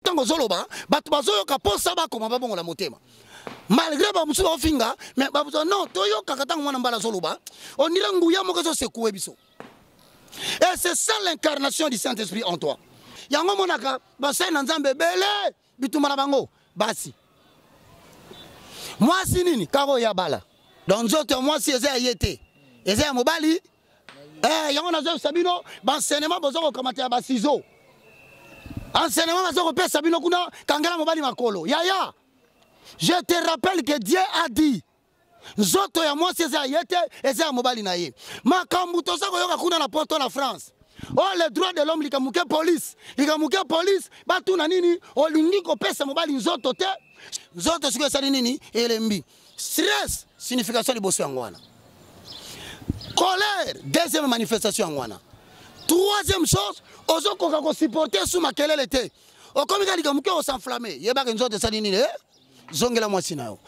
Tango zoloba, batbazo kaposa ba koma babongo la motema. Malgré bamusu ba finga, mais babuzo non, toyo kakatanga mwana mbala zoloba, on ira nguya moko zo sekoué biso. Et c'est ça l'incarnation du Saint-Esprit en toi. Yango monaka, basai na nzambe bele, bitumana bango, basi. Moi si nini, karo ya bala. Donc zote moi si eza yete. Eza mobali. Yango nazo sabino, bansenement bozo kokamata ba ciseaux. Enseignement bazo pe sabino kuna kangala mobali makolo. Yaya. Je te rappelle que Dieu a dit Zoto ya moi si eza yete, eza mobali na ye. Makambu toza koyoka kuna na poto la France. Oh, les droits de l'homme, likamuke police, batu na nini, olingi ko pesa mobali nzoto te. Nzoto siko sali nini, elembi. Stress, signification liboso yangwana. Colère, deuxième manifestation yangwana. Troisième chose, ozo koka ko supporter sous makelele te. Okomika likamuke o s'enflammer. Yeba ke nzoto sali nini, zongela mwasi na yo.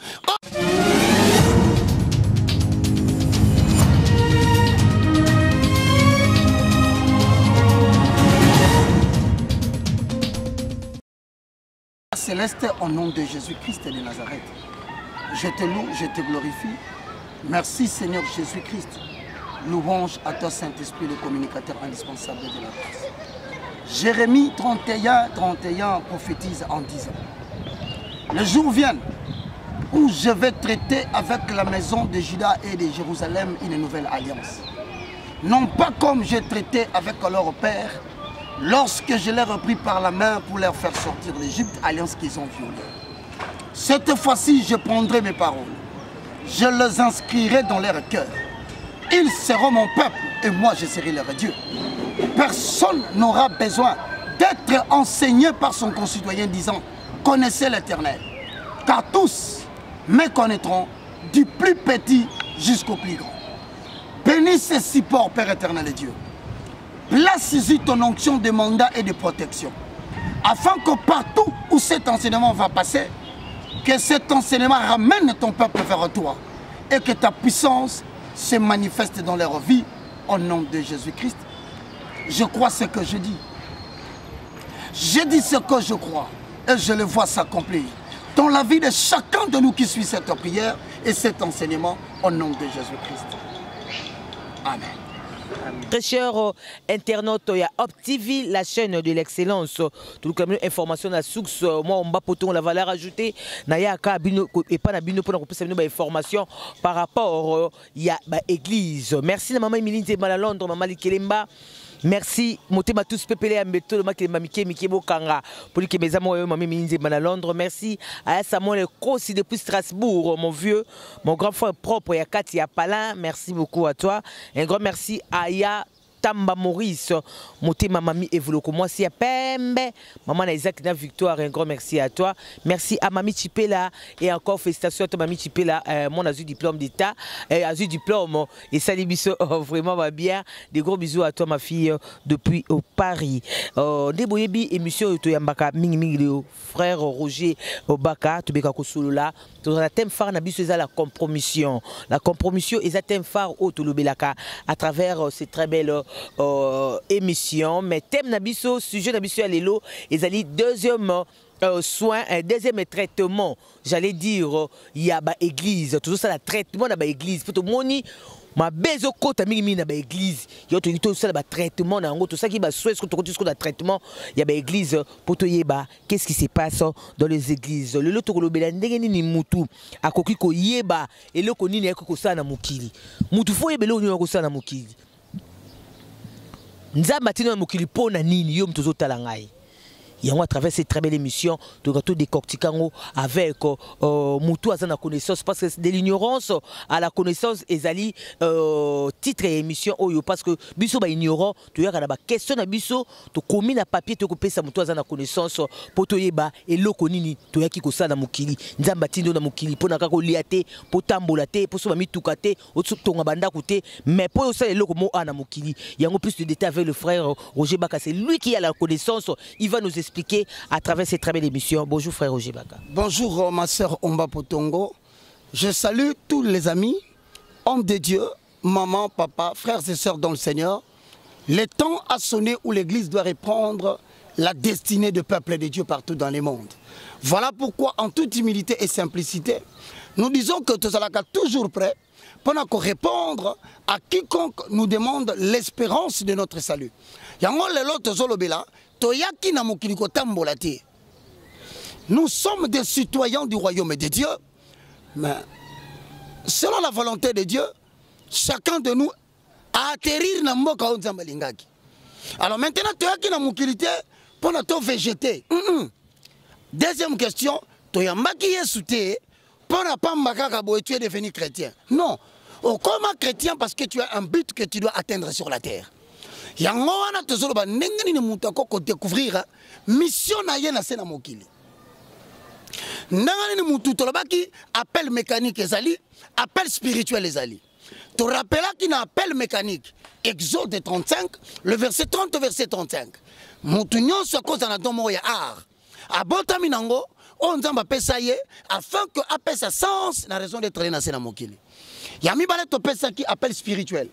Céleste, au nom de Jésus-Christ de Nazareth, je te loue, je te glorifie. Merci Seigneur Jésus-Christ. Louange à toi Saint-Esprit, le communicateur indispensable de la grâce. Jérémie 31 prophétise en disant: le jour vient où je vais traiter avec la maison de Juda et de Jérusalem une nouvelle alliance. Non pas comme j'ai traité avec leur père, lorsque je l'ai repris par la main pour leur faire sortir d'Égypte, alliance qu'ils ont violée. Cette fois-ci, je prendrai mes paroles. Je les inscrirai dans leur cœur. Ils seront mon peuple et moi je serai leur Dieu. Personne n'aura besoin d'être enseigné par son concitoyen disant: connaissez l'Éternel. Car tous me connaîtront, du plus petit jusqu'au plus grand. Bénis ces supports, Père éternel et Dieu. Place-y ton onction de mandat et de protection, afin que partout où cet enseignement va passer, que cet enseignement ramène ton peuple vers toi et que ta puissance se manifeste dans leur vie au nom de Jésus-Christ. Je crois ce que je dis. Je dis ce que je crois et je le vois s'accomplir dans la vie de chacun de nous qui suit cette prière et cet enseignement au nom de Jésus-Christ. Amen. Très chers internautes, il y a Up TV, la chaîne de l'excellence. Tout le monde information la source. Moi, on va poton la valeur ajoutée. Naya ka bino et pas na bino pour qu'on puisse avoir information par rapport il y a l'église. Merci la maman Emilie Nzemala Londres, maman Likelemba. Merci, motema tous pepele ambeto le makele mamike mikebo kanga pour que mes amours maman Emilie Nzemala Londres. Merci à Samuel Kossi depuis Strasbourg, mon vieux, mon grand frère propre Yakati Apalin. Merci beaucoup à toi. Un grand merci à Ya Tamba Maurice, motema mami Evoloko moi si à Pembe, maman Isaac na Victoire, un grand merci à toi. Merci à Mami Chipela et encore félicitations à toi Mami Chipela, mon azu diplôme d'état, azu diplôme et salut bisous, vraiment va bien. Des gros bisous à toi ma fille depuis au Paris. Deboyebi émission to yambaka mingi mingi frère Roger Obaka to beka ko solo là. Le thème phare na biso eza la compromission. La compromission est un thème phare au Tolobelaka à travers cette très belle émission. Mais thème na biso, sujet na biso alelo, ezali deuxième soin, deuxième traitement. J'allais dire il y a ba église, toujours ça la traitement na ba église. Pour tout moni ma bezo kota mingi na ba église. Yo to tout ça ba traitement na ngo tout ça qui ba souhait ce que la traitement, il y a ba église pour to yeba qu'est-ce qui se passe dans les églises. Le loto kolobela ndenge ni mutu akoki ko yeba eloko nini yakoko sana mukili. Mutu fo yebelo nyo ko sana mukili. Nzamba tino mukili pona nini yo mtozo tala ngai. Yango à travers cette très belle émission de tout décortiquant avec Moutou à la connaissance parce que de l'ignorance à la connaissance ezali titre et émission oyo parce que biso ba ignorant tu y a ba question na biso to komi na papier to kopesa Moutou à la connaissance pour to yeba et loko nini to yaki ko sala mukili nzamba tindo na mukili pona kako liate po tambola te po so ba mituka te o tonga banda kote mais po ça le loko mo ana mukili yango plus de détails avec le frère Roger Baka, c'est lui qui a la connaissance, il va nous expliquer à travers cette très belle émission. Bonjour frère Roger Baka. Bonjour ma sœur Omba Potongo. Je salue tous les amis, hommes de Dieu, maman, papa, frères et sœurs dans le Seigneur. Le temps a sonné où l'Église doit répondre la destinée du peuple de Dieu partout dans le monde. Voilà pourquoi, en toute humilité et simplicité, nous disons que nous sommes toujours prêts pour répondre à quiconque nous demande l'espérance de notre salut. Nous sommes des citoyens du royaume de Dieu, mais selon la volonté de Dieu, chacun de nous a atterrir dans mboka onzamba lingaki. Alors maintenant, tu as qui na mukilité pour notre végéter. Deuxième question, tu as maquillé sous tes pour ne pas m'accaboyer, tu es devenu chrétien. Non, comment chrétien parce que tu as un but que tu dois atteindre sur la terre. Yango wana tozoloba ndenge nini mutu akoko découvrir mission na ye na sena mokili. Ndenge nini mutu tolobaki appel mécanique ezali, appel spirituel ezali. Tu rappelles qu'il y a un appel mécanique. Exode 35, le verset 30 au verset 35. Moutounion se cause en adomo ya art. Abota minango, on zamba pesaye, afin que appelle sa sens, la raison d'être dans la mokili. Yami balé to pesa qui appel spirituel.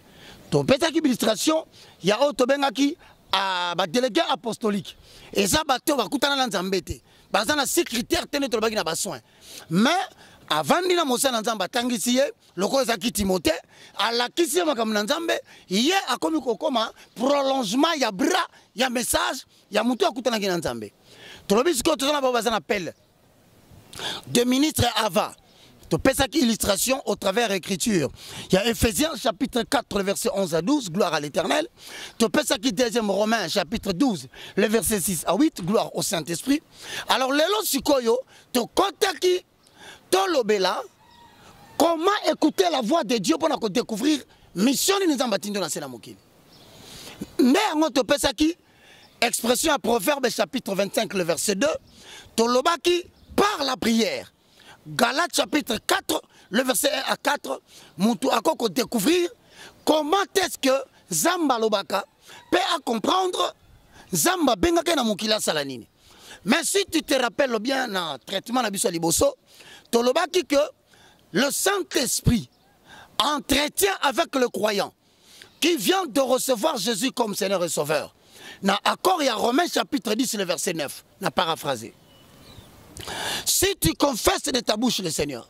To pesa qui illustration, ya auto benga qui a délégué apostolique. Et ça bateau va koutana na nzambete. Bazana 6 critères tene to baki na besoin. Mais avant de Moussa Nzamba Tangisiye, le Kozaki Timothée, à la Kissi Makamnanzambe, hier a commis Kokoma, prolongement, il y a bras, il y a message, il y a Moutou Akutana Nzambe. Tolobisco, tout ça, on a un appel de ministre Ava. Tu peux ça qui illustration au travers écriture. Il y a Ephésiens chapitre 4, le verset 11 à 12, gloire à l'Éternel. Tu peux ça qui deuxième Romains chapitre 12, le verset 6 à 8, gloire au Saint-Esprit. Alors, les lots Sikoyo, tu comptes qui Tolobela, comment écouter la voix de Dieu pour découvrir mission de nous embattre dans la mokili. Mais on te pèse qui expression à Proverbe chapitre 25 le verset 2, Tolobaki par la prière. Galates chapitre 4 le verset 1 à 4, Moutou akoko découvrir comment est-ce que Zamba Lobaka peut comprendre Zamba Bengake na mokila salanini. Mais si tu te rappelles bien dans le traitement de la Liboso, Tolobaki que le Saint-Esprit entretient avec le croyant qui vient de recevoir Jésus comme Seigneur et Sauveur. Dans l'accord, il y a Romains chapitre 10, le verset 9, n'a paraphrasé. Si tu confesses de ta bouche le Seigneur,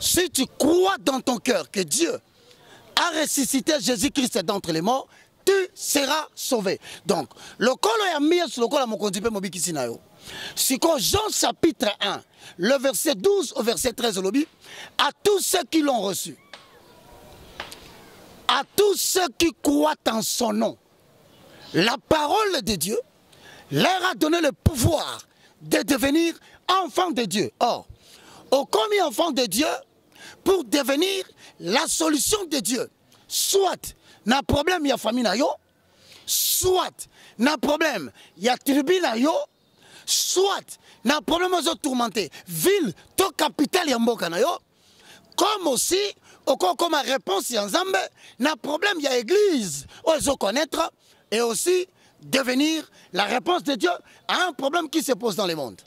si tu crois dans ton cœur que Dieu a ressuscité Jésus-Christ d'entre les morts, tu seras sauvé. Donc, le col est mis sur le col à mon conduit mobile sinayo. Si Jean chapitre 1, le verset 12 au verset 13 au lobby, à tous ceux qui l'ont reçu, à tous ceux qui croient en son nom, la parole de Dieu leur a donné le pouvoir de devenir enfants de Dieu. Or, au commis enfant de Dieu, pour devenir la solution de Dieu, soit na problème il y a famille na yo, soit na problème il y a tribu na yo, soit na problème aux autres tourmentés, ville, to capitale ya mboka na yo, comme aussi comme réponse ya Nzambe, na problème il y a église, aux connaître et aussi devenir la réponse de Dieu à un problème qui se pose dans le monde.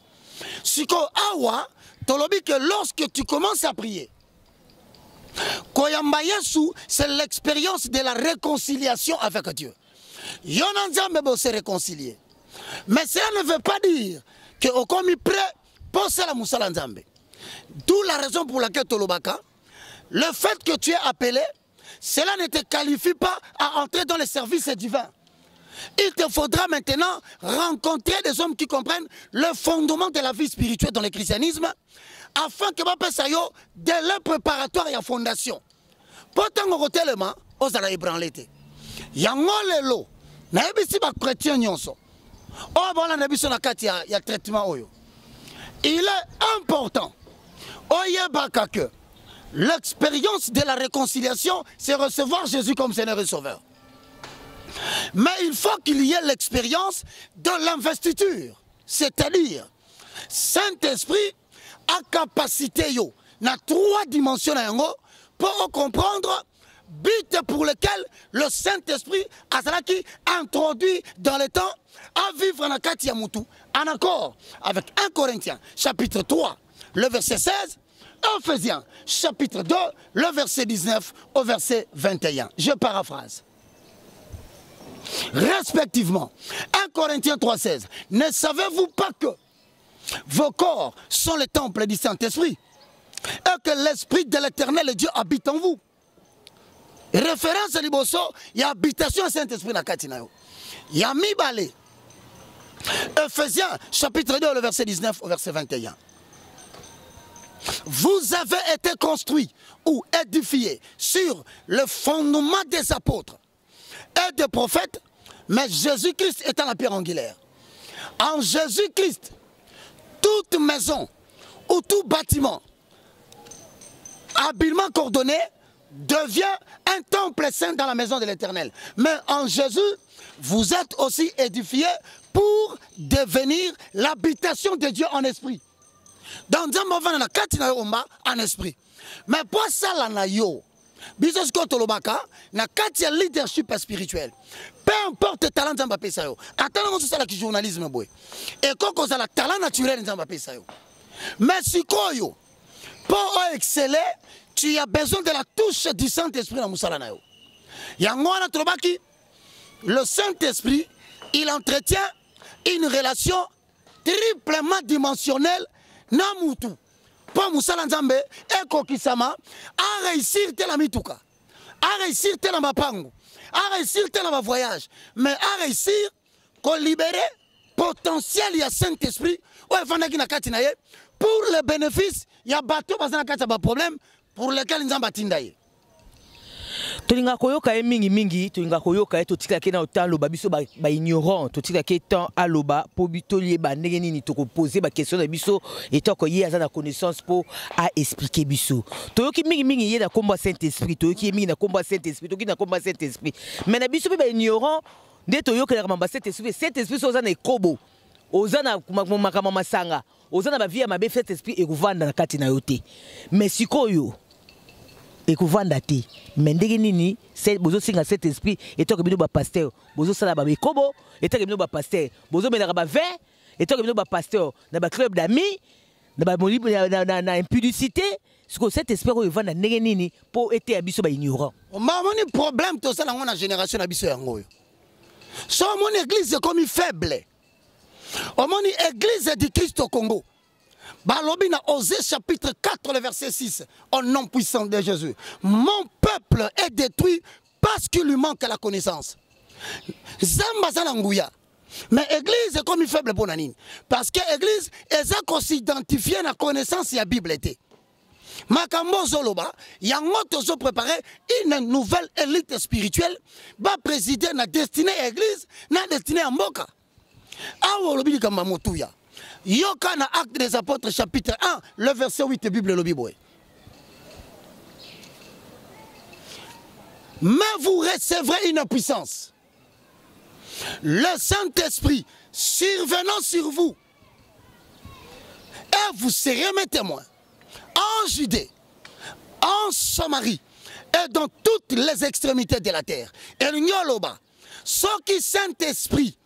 Siko awa, tolobi que lorsque tu commences à prier, Koyamba Yesu, c'est l'expérience de la réconciliation avec Dieu. Yonanzambe bo se réconcilier. Mais cela ne veut pas dire que au commis prêt pour la Moussala Nzambe. D'où la raison pour laquelle Tolobaka, le fait que tu es appelé, cela ne te qualifie pas à entrer dans les services divins. Il te faudra maintenant rencontrer des hommes qui comprennent le fondement de la vie spirituelle dans le christianisme, afin que Bapesayo, dès le préparatoire et la fondation, pourtant au tellement, aux ala ébranlete. Yango lelo, na ebisi ba chrétien nyonso. Oh bon, na biso na kati ya traitement oyo. Il est important, oyebaka que l'expérience de la réconciliation, c'est recevoir Jésus comme Seigneur et Sauveur. Mais il faut qu'il y ait l'expérience de l'investiture. C'est-à-dire, Saint-Esprit a capacité yo, na 3 dimensions pour comprendre but pour lequel le Saint-Esprit a introduit dans le temps à vivre en Akatia Moutou, en accord avec 1 Corinthiens chapitre 3, le verset 16, Ephésiens chapitre 2, le verset 19 au verset 21. Je paraphrase. respectivement. 1 Corinthiens 3,16. Ne savez-vous pas que vos corps sont le temple du Saint-Esprit et que l'Esprit de l'Éternel Dieu habite en vous? Référence à Liboso, il y a habitation du Saint-Esprit dans Katinayo. Il y a Mibale. Ephésiens chapitre 2, le verset 19 au verset 21. Vous avez été construits ou édifiés sur le fondement des apôtres et des prophètes, mais Jésus-Christ étant la pierre angulaire. En Jésus-Christ, toute maison ou tout bâtiment habilement coordonné devient un temple saint dans la maison de l'Éternel. Mais en Jésus, vous êtes aussi édifiés pour devenir l'habitation de Dieu en esprit. Dans un en esprit. Mais pour ça, là, business kotolobaka na kati ya leadership spirituel. Peu importe le talent de pesa yo. Attends ça qui journalisme boy. Et quand ça la talent naturel de pesa yo. Mais si koyo pour exceller, tu as besoin de la touche du Saint-Esprit dans musala na yo. Yangwana trobaki le Saint-Esprit, il entretient une relation triplement dimensionnelle na mutu. Pour Moussala Nzambe, Eko Kisama, a réussi tel mituka, a réussi tel mapango, a réussi tel voyage, mais a réussi qu'on libérer potentiel il y a Saint-Esprit, pour le bénéfice, il y a bateau parce qu'il y a problème pour lequel nous avons tindaye. Tolinga koyoka e mingi tolinga koyoka e totika ke na otalo babiso ba ignorant totika ke temps aloba po bitoli ba ndenge nini to ko poser ba question na biso et to ko ye aza na connaissance pour a expliquer biso toyoki mingi ye na komba Saint-Esprit toyoki mingi na komba Saint-Esprit toki na komba Saint-Esprit mais na biso ba ignorant nde toyoka na komba Saint-Esprit so za na ekobo oza na makama masanga oza na ba vie ya mabe Saint-Esprit e kuvanda na kati na yote mais sikoyo et kuvanda te mendege nini c'est bozo singa cet esprit et to kebino ba pasteur bozo sala ba bekobo et to kebino ba pasteur bozo menaka ba vin et to kebino ba pasteur na ba club d'amis na ba molibo na impudicité ce que cet esprit ko vanda ndenge nini pour été abiso ba ignorant mamoni problème to sala ngona génération abiso yango yo so mon église comme faible o moni église du Christ au Congo. Balobi na Osée chapitre 4 le verset 6 au nom puissant de Jésus. Mon peuple est détruit parce qu'il lui manque la connaissance. Zamba zananguya. Mais l'église est comme une faible pour nanine. Parce que l'église est qu'on s'identifie à la connaissance de la Bible. Makambo Zoloba, yango tozo préparer une nouvelle élite spirituelle va présider na destinée à l'église, na destinée à Mboka. Awo lobi kamba motuya. Yoka na Acte des Apôtres chapitre 1, le verset 8 de Bible lobi boy. Mais vous recevrez une puissance. Le Saint-Esprit survenant sur vous. Et vous serez mes témoins. En Judée, en Samarie et dans toutes les extrémités de la terre. Et l'Unioloba, ce qui Saint-Esprit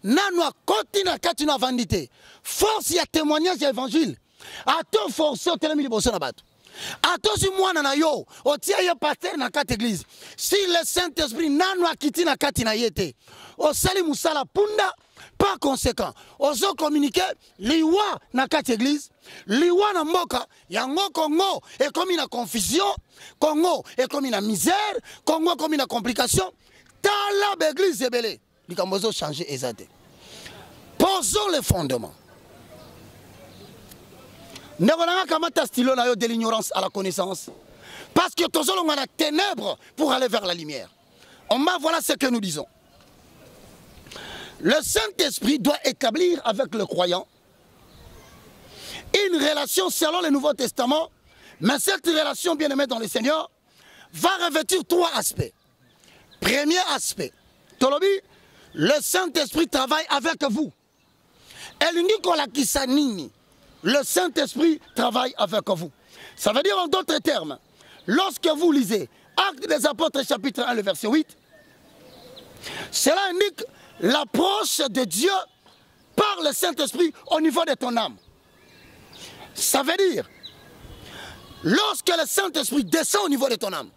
nanwa kotina katina vandité. Force y a témoignage de l'évangile. A to force au telemi liboso na bato. A to si mwana na yo, o tia yo pasteur na kat église. Si le Saint-Esprit nanwa kitina katina yete. O sali musala punda, par conséquent, ozo communiquer liwa na kat église, liwa na mboka, yango Congo est comme une confusion, Congo est comme une misère, Congo comme une complication. Tala l'église ebele. Likambozo changer ezate. Posons les fondements. Ne voilà pas stylo de l'ignorance à la connaissance. Parce que tous on a la ténèbres pour aller vers la lumière. Voilà ce que nous disons. Le Saint-Esprit doit établir avec le croyant une relation selon le Nouveau Testament, mais cette relation, bien aimée dans le Seigneur, va revêtir trois aspects. Premier aspect, Tolobi, le Saint-Esprit travaille avec vous. Le Saint-Esprit travaille avec vous. Ça veut dire en d'autres termes, lorsque vous lisez Actes des Apôtres chapitre 1, le verset 8, cela indique l'approche de Dieu par le Saint-Esprit au niveau de ton âme. Ça veut dire, lorsque le Saint-Esprit descend au niveau de ton âme,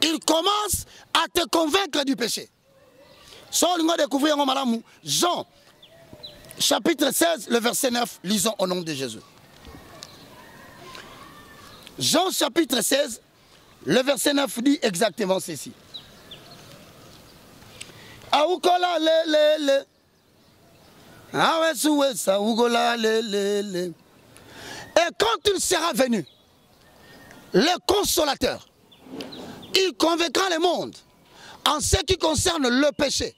il commence à te convaincre du péché. Sans découvrir Jean, chapitre 16, le verset 9, lisons au nom de Jésus. Jean, chapitre 16, le verset 9 dit exactement ceci. Aoukola le. Et quand il sera venu, le consolateur, il convaincra le monde en ce qui concerne le péché,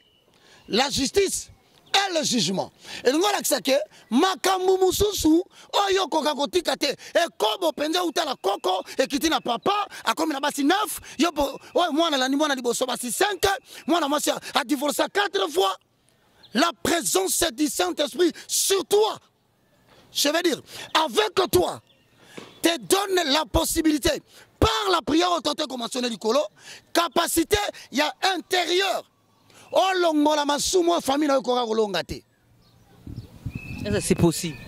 la justice et le jugement. Et nous avons dit que makambu mususu oyo koka kotika te e kobo penza utala koko e kitina papa akomi na basi 9 yo oyo mwana la ni mwana liboso basi 5 mwana mwasi a divorcé 4 fois. La présence du Saint-Esprit sur toi, je veux dire, avec toi, te donne la possibilité, par la prière autant que mentionné du colo, capacité, il y a intérieur. Oh longo la masumo famille na yokora kolongate. C'est possible.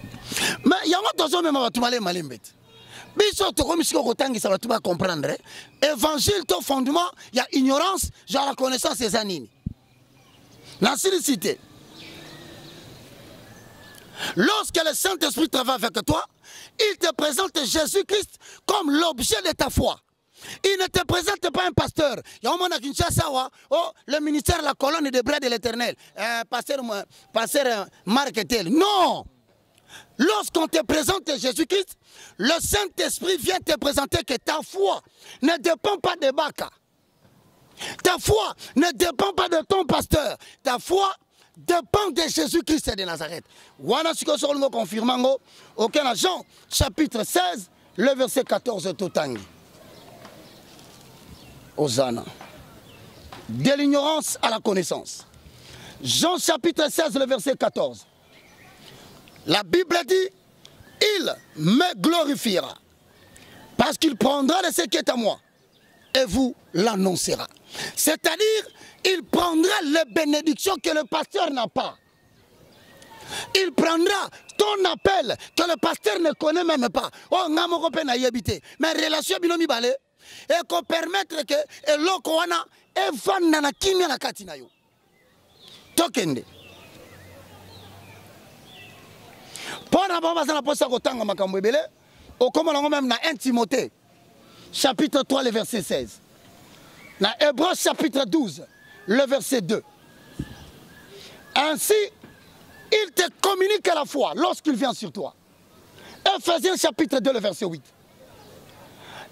Mais il y a un autre même tu malé malimbet. Biso to comme si ko tangi ça tu vas comprendre. Évangile ton fondement, il y a ignorance, genre la connaissance des anines. La simplicité. Lorsque le Saint-Esprit travaille avec toi, il te présente Jésus-Christ comme l'objet de ta foi. Il ne te présente pas un pasteur. Il y a un monde à Kinshasa, le ministère de la colonne des bras de l'Éternel. Pasteur Marc Etel. Non! Lorsqu'on te présente Jésus-Christ, le Saint-Esprit vient te présenter que ta foi ne dépend pas de Baka. Ta foi ne dépend pas de ton pasteur. Ta foi dépend de Jésus-Christ de Nazareth. Wana siko solo confirmango aucun Jean chapitre 16 le verset 14 totangi. Hosanna. De l'ignorance à la connaissance. Jean chapitre 16 le verset 14. La Bible dit il me glorifiera parce qu'il prendra de ce qui est à moi et vous l'annoncera. C'est-à-dire, il prendra les bénédictions que le pasteur n'a pas. Il prendra ton appel que le pasteur ne connaît même pas. Oh, ngamoko pe na yebite. Mais relation binomi balé et qu'on permettre que eloko wana evanda na kimia na kati na yo. Tokende. Pona baba sana posa kotanga makambo ebele. Okomona même na 1 Timothée chapitre 3 le verset 16. Dans Hébreux chapitre 12, le verset 2. Ainsi, il te communique la foi lorsqu'il vient sur toi. Ephésiens chapitre 2, le verset 8.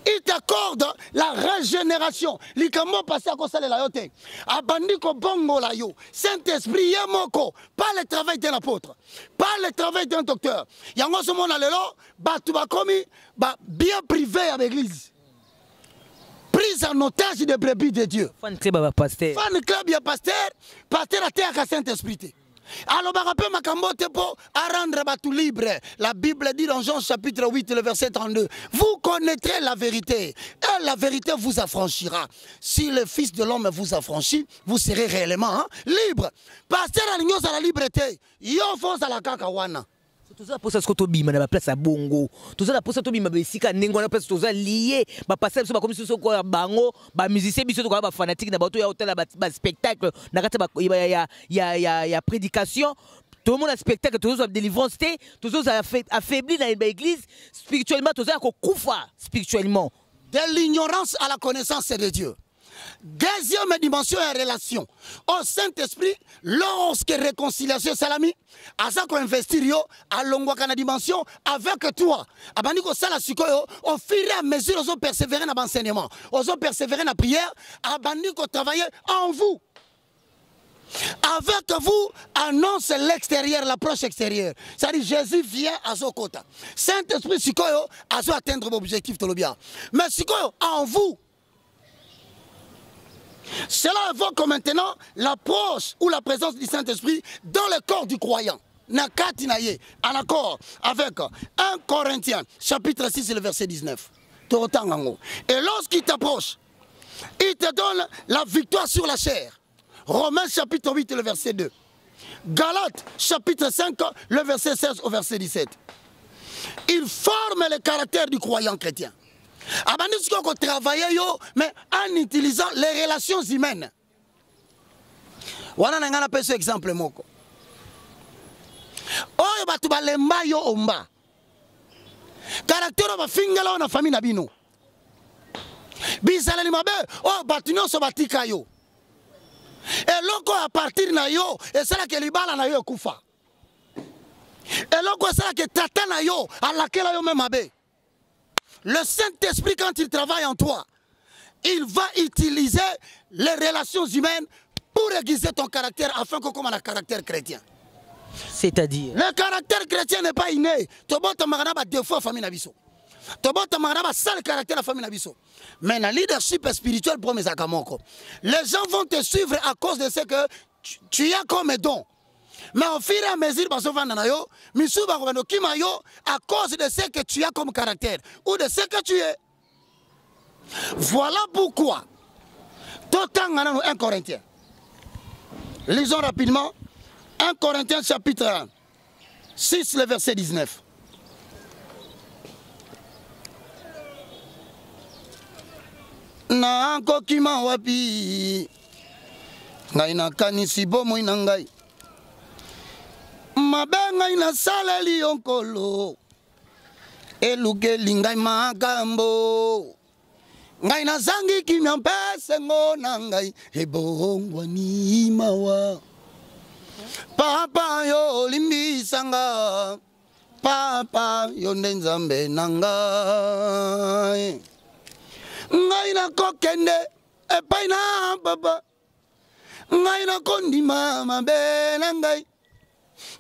Il t'accorde la régénération. Likamo passé à cause de la yote. Abandiko bongo la yo. Saint-Esprit yemoko. Pas le travail d'un apôtre. Pas le travail d'un docteur. Yango ce monde alelo, batuba komi, bien privé à l'église. Prise en otage des brebis de Dieu. Fan club à pasteur. Fan club ya pasteur. Pasteur a terre à Saint-Esprit. Alors, pour rendre tout libre. La Bible dit dans Jean chapitre 8, le verset 32. Vous connaîtrez la vérité. Et la vérité vous affranchira. Si le Fils de l'homme vous affranchit, vous serez réellement libre. Pasteur à la liberté. Yo fonce à la kakawana. Tout ça pour ça que tu bima na place à bongo. Tout ça pour ça tu bima besika nengo na place tout ça lié ba passer so ba comme so ko bango ba musicien biso to ba fanatique na ba to ya hôtel ba spectacle na kata ba ya prédication. Tout le monde a spectacle, tout le monde a délivrance, tout le monde a affaibli dans l'église spirituellement, tout le monde a koufa spirituellement. De l'ignorance à la connaissance de Dieu. Deuxième dimension et relation au Saint-Esprit lorsque réconciliation salami à ça qu'on investit yo à longue dimension avec toi abandi ko sala sikoyo au fur et à mesure on persévérer dans l'enseignement on persévérer dans la prière abandi ko travailler en vous. Avec vous, annonce l'extérieur, l'approche extérieure. C'est-à-dire Jésus vient à son côté. Saint-Esprit sikoyo à so atteindre l'objectif de l'obia. Mais sikoyo en vous. Cela évoque maintenant l'approche ou la présence du Saint-Esprit dans le corps du croyant. Nakatinaye, en accord avec 1 Corinthiens, chapitre 6, le verset 19. Et lorsqu'il t'approche, il te donne la victoire sur la chair. Romains chapitre 8, le verset 2. Galates chapitre 5, le verset 16 au verset 17. Il forme le caractère du croyant chrétien. Abandonne travailler mais en utilisant les relations humaines. wana na ngana peso exemple moko oyo batu balemba yo omba caractère ba fingala na famille na bino bizaleli mabe o batu nyonso batika yo eloko à partir na yo esala ke libala na yo kufa eloko esala ke tata na yo alakela yo même mabe. Le Saint-Esprit, quand il travaille en toi, il va utiliser les relations humaines pour aiguiser ton caractère afin que comme un caractère chrétien. C'est-à-dire le caractère chrétien n'est pas inné. Tobota maraba défaut famille nabiso. Tobota maraba sale caractère la famille nabiso. Mais le leadership spirituel pour mes akamoko. Les gens vont te suivre à cause de ce que tu as comme don. Mais au fur et à mesure, à cause de ce que tu as comme caractère ou de ce que tu es. Voilà pourquoi. Totan 1 Corinthiens. Lisons rapidement 1 Corinthiens chapitre 6, le verset 19. Na kokima wapi ngaina kanisi bomo inangai mabenga ina saleli onkolo elukeli ngai makambo ngai na zangi kimya mpese ngona ngai ebongwani mawa papa yo limbisanga papa yo nzambe nanga ngai na kokende epai na papa ngai na kondima mabe na ngai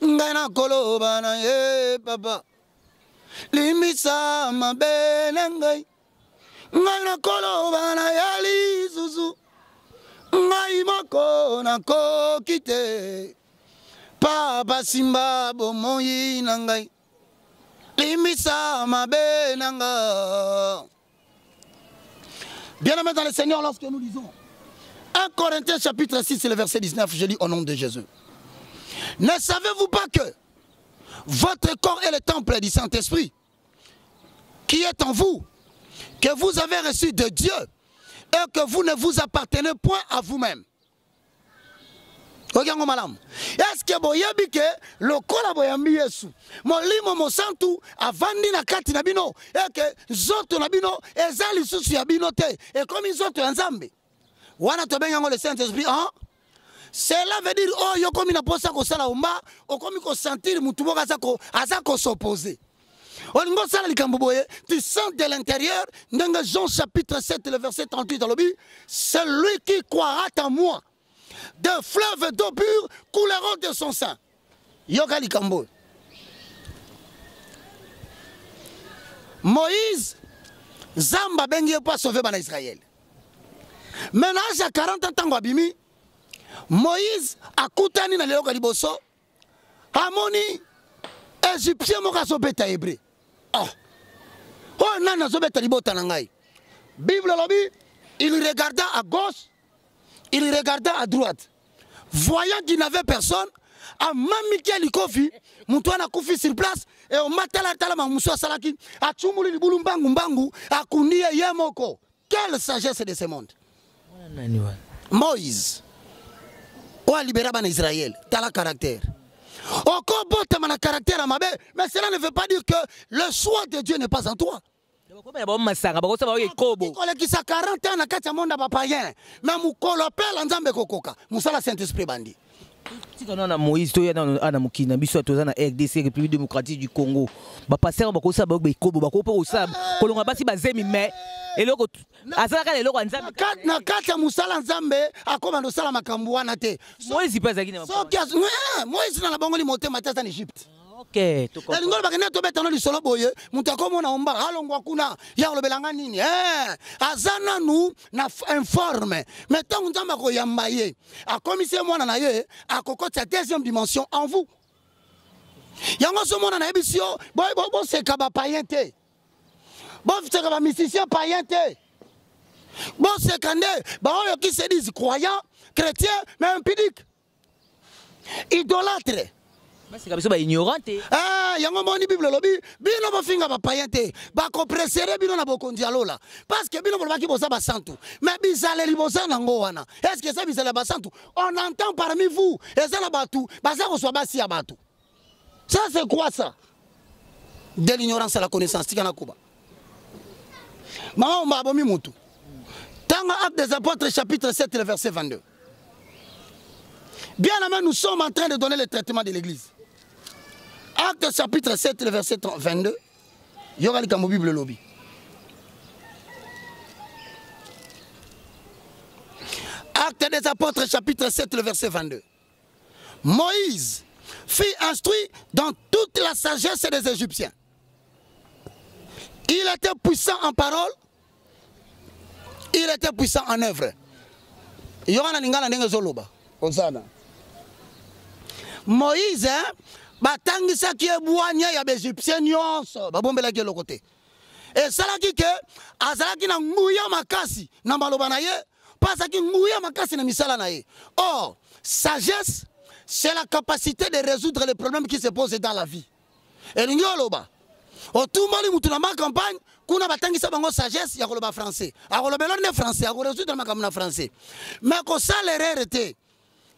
ngai na koloba na ye papa limbisa mabe na ngai ngai na koloba na ya lisusu ngai moko na koki te papa simba bomoi na ngai limbisa mabe na nga. Bien-aimés dans le Seigneur, lorsque nous lisons 1 Corinthiens chapitre 6, le verset 19, je lis au nom de Jésus. Ne savez-vous pas que votre corps est le temple du Saint-Esprit qui est en vous, que vous avez reçu de Dieu et que vous ne vous appartenez point à vous-même? Est-ce que vous savez que le corps boyambi Yesu molimo mosantu avandi na kati na bino et que zoto na bino ezali susu ya bino te et comme zoto ya nzambe wana tobenga le Saint-Esprit cela veut dire oh yo komi na posa ko sala omba o komi ko sentir mutu boka aza ko s'opposer olingo sala likambo boye tu sens de l'intérieur dans Jean chapitre 7 le verset 38 dans le but celui qui croira en moi de fleuves d'eau pure couleront de son sein. Yoga likambo. Moïse, Zamba bengi pas sauvé par Israël. Maintenant, à 40 ans, abimi, Moïse a koutani na lelo kaliboso, amoni Égyptien moka sobeta hébreu. Oh nana sobeta libota nangai. Bible lobby, il regarda à gauche. Il regarda à droite. Voyant qu'il n'avait personne, à Mamiki Alikofi, Moutouana Koufi sur place, et au Matala Talama Moussa Salaki, à Tchumuli Boulumbangu Mbangu, à Kounia Yamoko. Quelle sagesse de ce monde. Moïse, ou a libéré Israël, t'as le caractère. Au combat, t'as le caractère à ma belle, mais cela ne veut pas dire que le choix de Dieu n'est pas en toi. Il y a 40 ans, il y a monde païen. Mais il Saint-Esprit bandi. Si on a Moïse, il y a Mukina, na RDC, République démocratique du Congo. Ba passer on ba ko sa ba kobo ba ko po sa kolonga basi bazemi mais eloko azaka eloko nzambe na kata musala nzambe akoma ndo sala makambo wana te. Moïse pesa kini Moïse na bongoli motema tata en Égypte. OK, to ko. Elingolo bakene to betano li solo boye, mutakoma na omba alongwa kuna ya lobelanga nini azana nu na informe. Mais tant nzamba ko yamba ye, akomise mwana na ye, akokota deuxième dimension en vous. Yango so mwana na ebisio, bo seka ba païen te. Bo seka ba mysticien païen te. Bo seka nde ba oyo qui se disent croyants, chrétiens, mais impudiques. Idolâtres. C'est comme ça, ignorant. yango moni Bible lobi bino bofinga ba payente ba kompresere bino na bokondi alola parce que bino bolobaki boza ba santu mais bizale liboza nango wana est-ce que ça bizale ba santu on entend parmi vous ezala batu baza ko so basi ya batu ça c'est quoi ça de l'ignorance à la connaissance tikana kuba maman mba bomi mutu tanga Actes des Apôtres chapitre 7 le verset 22. Bien avant nous sommes en train de donner le traitement de l'église. Actes chapitre 7 le verset 22. Yogali kamo Bible lobby. Actes des Apôtres chapitre 7 le verset 22. Moïse fut instruit dans toute la sagesse des Égyptiens. Il était puissant en parole. Il était puissant en œuvre. Moïse, batangisa qui est boigné ya Égyptien nyonso, babombela ki lokote. Et ça qui que azalaki na nguya makasi na maloba na ye, parce que nguya makasi na misala na ye. Or, sagesse, c'est la capacité de résoudre les problèmes qui se posent dans la vie. Et l'ingoloba. Au tout monde mutu na ma campagne, kuna batangisa bango sagesse ya koloba français. A koloba ne français, a résoudre ma kamuna français. Mais ko sala erreur te.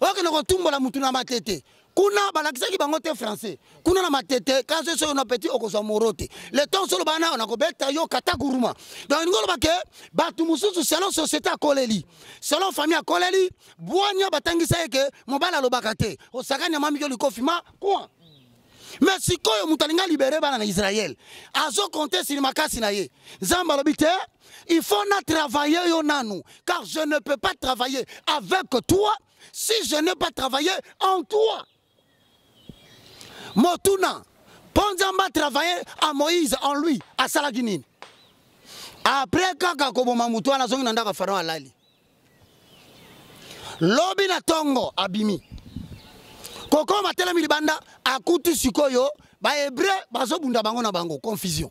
Ok no tumbola mutu na matete. Kuna balakisa ki bango te français. Kuna na matete, quand je suis na petit okozo morote. Le temps solo bana on a ko beta yo kata guruma. Donc ngoloba ke batu mususu selon société a koleli. Selon famille a koleli, boanya batangisa ke mobala lobaka te. O sakanya mami yo likofima quoi? Mais si koyo mutalinga libéré bana na Israël, azo compter sur makasi na ye. Zamba lobite, il faut na travailler yo nanu, car je ne peux pas travailler avec toi si je n'ai pas travaillé en toi. Motuna, Ponzamba travailler à Moïse en lui, à Salaginine. Après kaka koboma mutu ana zongi nandaka Pharaon alali. Lobi na tongo abimi. Koko matela milibanda akuti sikoyo ba hébreu bazobunda bango na bango confusion.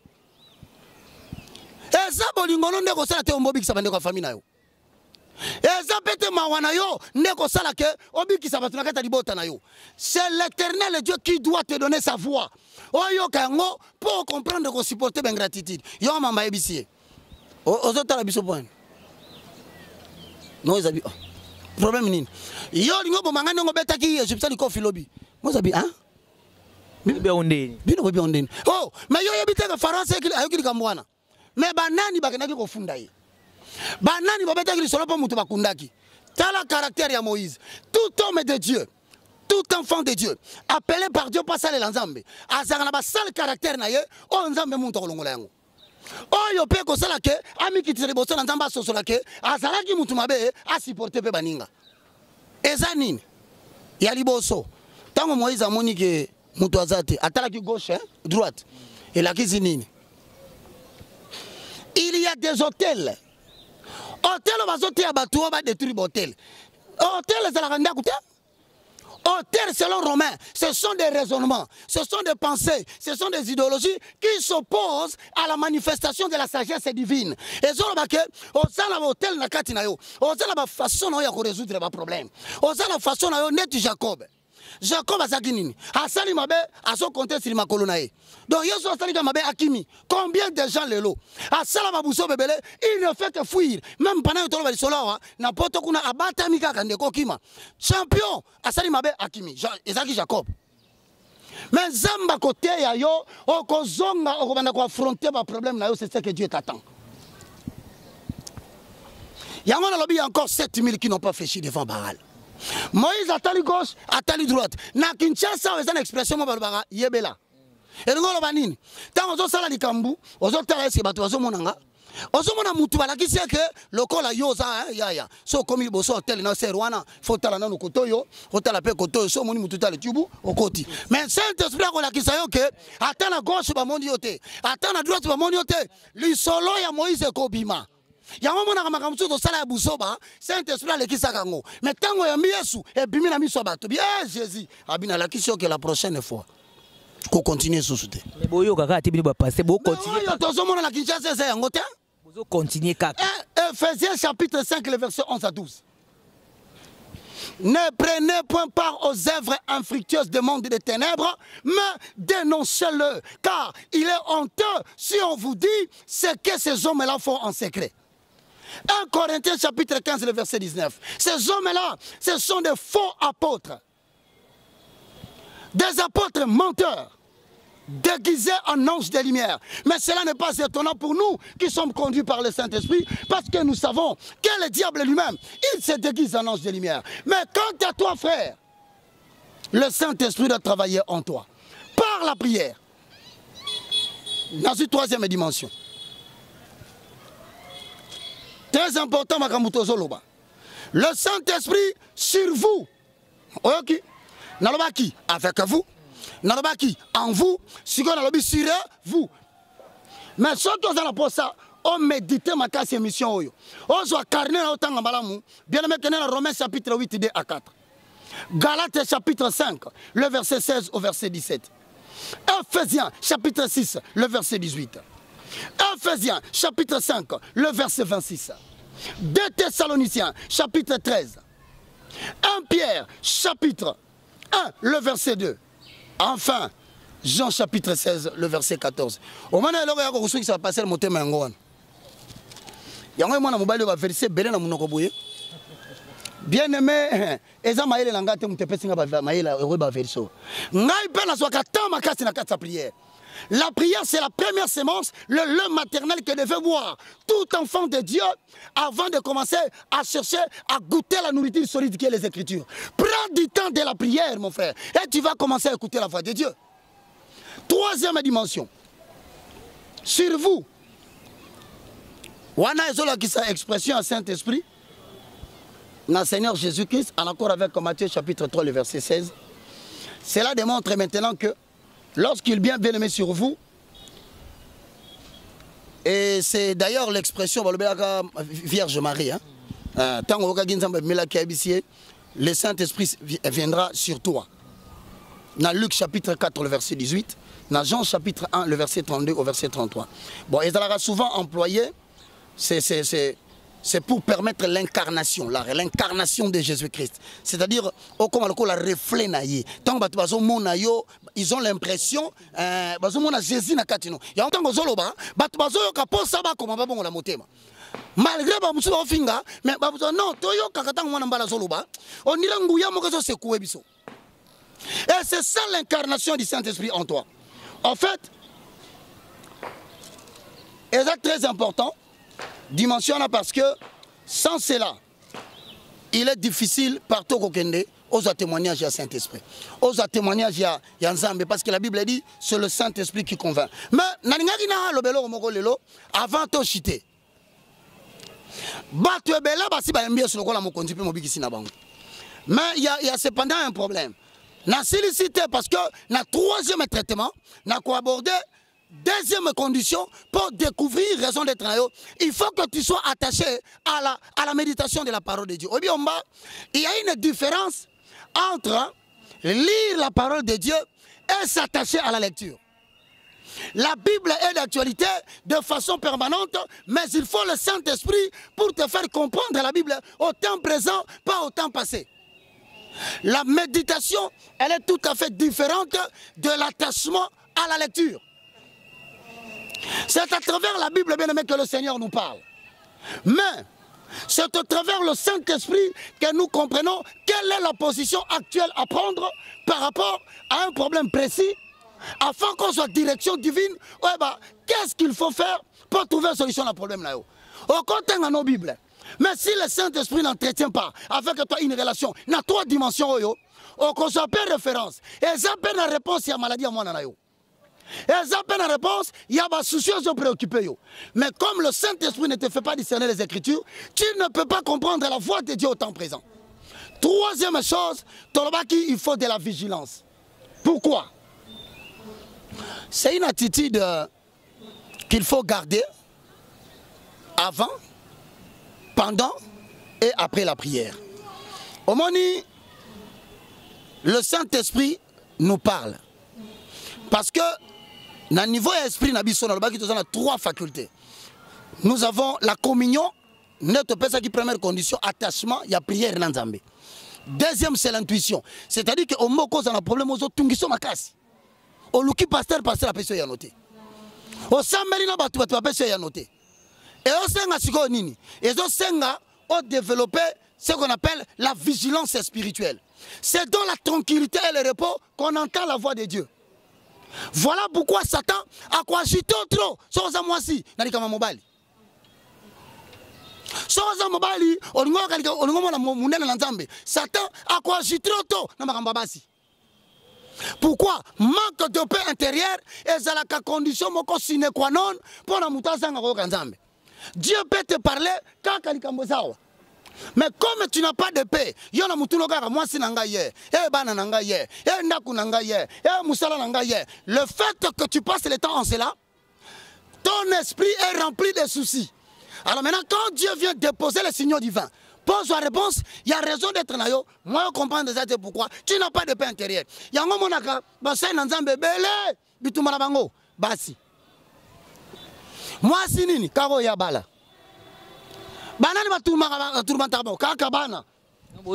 Eza bolingono ndeko sala te ombobikisa bande kwa famille na yo. Eza pete mawana yo ndeko sala ke obikisa batu na kata libota na yo. C'est l'Éternel Dieu qui doit te donner sa voix. Oyo kango pour comprendre que supporter ben gratitude. Yo mamba ebisie. Ozotala biso point. No ezabi. Problème nini? Yo lingo bomangane ngo betaki Egyptian ko filobi. Mozabi hein? Bino ondeni. Bino be ondeni. Oh, mais yo yebite ka Faransa ayokili kambwana. Mais banani bakenaki ko funda ye. Banani babetaki solo po mutu bakundaki. Tala caractère ya Moïse. Tout homme de Dieu, tout enfant de Dieu, appelé par Dieu pas sale l'ensemble. Azanga ba sale caractère na ye, o nzambe muntu kolongola yango. Oyo pe ko sala ke ami kitire boso na nzamba sosola ke azalaki mutu mabe a supporter pe baninga. Eza nini? Ya liboso. Tango Moïse amoni ke mutu azate, atalaki gauche, droite. Et la nini? Il y a des hôtels. Hôtel bazote ya batu ba détruire hôtel. Hôtel za la randa kuta. Hôtel selon Romain, ce sont des raisonnements, ce sont des pensées, ce sont des idéologies qui s'opposent à la manifestation de la sagesse divine. Et ça, on a hôtel na kati na yo. On a la façon na yo ko résoudre les problèmes. On a la façon na yo net Jacob. Jacob a sakinini. Asali mabe aso compter sur ma colonae. Donc yo so sali mabe akimi. Combien de gens lelo? Asala mabuso bebele, il ne fait que fuir. Même pendant que le solo na poto kuna abata mika kande kokima. Champion asali mabe akimi. Ezaki Jacob. Mais zamba côté ya yo okozonga okobanda ko affronter ba problème na yo, c'est ce que Dieu t'attend. Yango na lobi encore 7000 qui n'ont pas fléchi devant Baal. Moïse atali gauche, atali droite. Na Kinshasa, on a une expression yebela. Et nous avons dit, quand on a sala likambu, on a tala esi batu monanga. On a mutu balaki c'est que le col a yoza ya. So comme il bosse hôtel na serwana, faut tala na kotoyo, faut tala pe kotoyo, so moni mutu tala tubu au côté. Mais Saint-Esprit ko la kisayo que atana gauche ba moni yote, atana droite ba moni yote. Li solo ya Moïse ko bima. Yango mona kama kamsu to sala ya busoba Saint-Esprit le kisaka ngo mais tango ya Yesu e bimi na miso bato bien Jésus abina la kisio que la prochaine fois ko continuer sous te mais boyo kaka tibini ba passer bo continuer yo to mona la Kinshasa ça yango te bozo continuer kaka Ephésiens chapitre 5 le verset 11 à 12 Ne prenez point part aux œuvres infructueuses du monde des ténèbres, mais dénoncez-le, car il est honteux si on vous dit ce que ces hommes-là font en secret. 1 Corinthiens chapitre 15, le verset 19. Ces hommes-là, ce sont des faux apôtres. Des apôtres menteurs, déguisés en anges de lumière. Mais cela n'est pas étonnant pour nous qui sommes conduits par le Saint-Esprit, parce que nous savons que le diable lui-même, il se déguise en ange de lumière. Mais quant à toi, frère, le Saint-Esprit doit travailler en toi, par la prière. Dans une troisième dimension. Très important, le Saint-Esprit sur vous. Ok. Nalobaki avec vous. Nalobaki en vous. Si vous avez sur vous. Mais ce que vous avez pour ça, on médite ma casse émission. On soit carné autant en balamou. Bien aimé, dans Romains chapitre 8, 2 à 4. Galates chapitre 5, le verset 16 au verset 17. Ephésiens chapitre 6, le verset 18. Ephésiens chapitre 5, le verset 26. 2 Thessaloniciens chapitre 13. 1 Pierre chapitre 1, le verset 2. Enfin, Jean chapitre 16, le verset 14. Au moment où il y a quelque chose qui va passer, il y a un mobile va verser bien aimé, eza maïle langate mutepesi nga maïle ba verso. Ngai pe na soka tama kasi na katsa prière. La prière, c'est la première sémence, le lait maternel que devait boire tout enfant de Dieu avant de commencer à chercher à goûter la nourriture solide qui est les Écritures. Prends du temps de la prière, mon frère, et tu vas commencer à écouter la voix de Dieu. Troisième dimension. Sur vous. Wana ezola qui sa expression à Saint-Esprit. Dans Seigneur Jésus-Christ, en accord avec Matthieu chapitre 3, le verset 16. Cela démontre maintenant que lorsqu'il vient bien aimé sur vous, et c'est d'ailleurs l'expression Vierge Marie, le Saint-Esprit viendra sur toi. Dans Luc chapitre 4, le verset 18, dans Jean chapitre 1, le verset 32 au verset 33. Bon, ils ont souvent employé, c'est pour permettre l'incarnation, l'incarnation de Jésus-Christ. C'est-à-dire, comme le reflet naïe. Tant que ils ont l'impression que Jésus n'a pas de malgré mais et c'est ça l'incarnation du Saint-Esprit en toi. En fait, c'est très important. Dimension là parce que sans cela, il est difficile partout au Kende aux témoignages du Saint-Esprit. Aux témoignages il y a Nzambe parce que la Bible dit c'est le Saint-Esprit qui convainc. Mais avant de chiter. Mais il y a cependant un problème. Na sollicité parce que na troisième traitement, n'a quoi aborder deuxième condition pour découvrir raison d'être là. Il faut que tu sois attaché à la méditation de la parole de Dieu. Il y a une différence entre lire la parole de Dieu et s'attacher à la lecture. La Bible est d'actualité de façon permanente, mais il faut le Saint-Esprit pour te faire comprendre la Bible au temps présent, pas au temps passé. La méditation, elle est tout à fait différente de l'attachement à la lecture. C'est à travers la Bible, bien aimé, que le Seigneur nous parle. Mais c'est à travers le Saint-Esprit que nous comprenons quelle est la position actuelle à prendre par rapport à un problème précis, afin qu'on soit direction divine. Ouais, qu'est-ce qu'il faut faire pour trouver une solution à un problème là-haut? Au côté de nos Bibles. Mais si le Saint-Esprit n'entretient pas avec toi une relation, il y a trois dimensions, on soit pas référence. Et ça peut la réponse à la maladie à moi. Et ça peut la réponse, il y a des soucis préoccupés. Mais comme le Saint-Esprit ne te fait pas discerner les Écritures, tu ne peux pas comprendre la voix de Dieu au temps présent. Troisième chose, il faut de la vigilance. Pourquoi? C'est une attitude qu'il faut garder avant, pendant et après la prière. Au moment où le Saint-Esprit nous parle. Parce que dans le niveau esprit, nous avons trois facultés. Nous avons la communion, notre première condition, attachement, il y a prière dans Nzambe. Deuxième, c'est l'intuition. C'est-à-dire que au mot cause un problème aux autres, tungiso makasi. Au luki pasteur a péché ya noté. Au sambeli na batu a péché ya noté. Et au senga siko nini. Et au senga ont développé ce qu'on appelle la vigilance spirituelle. C'est dans la tranquillité et le repos qu'on entend la voix de Dieu. Voilà pourquoi Satan a coagité trop. Soza mwasi nani kama mobali. Soza mobali olingo mona munene na Nzambe. Satan a coagité trop na makamba basi. Pourquoi? Manque de paix intérieure et c'est la condition moko sine qua non pour la mutazanga ko Nzambe. Dieu peut te parler kaka likambo zawa. Mais comme tu n'as pas de paix, yo na mutuno kaka mwasi nanga ye, bana nanga ye, ndaku nanga ye, musala nanga ye. Le fait que tu passes le temps en cela, ton esprit est rempli de soucis. Alors maintenant, quand Dieu vient déposer les signaux divins, pose la réponse, il y a raison d'être là. Moi, je comprends déjà pourquoi. Tu n'as pas de paix intérieure. Il y a un moment où tu as un bébé, bitumala bango, basi. Moi, si nini, karo ya bala. Banani ba tourmenta ba kaka bana.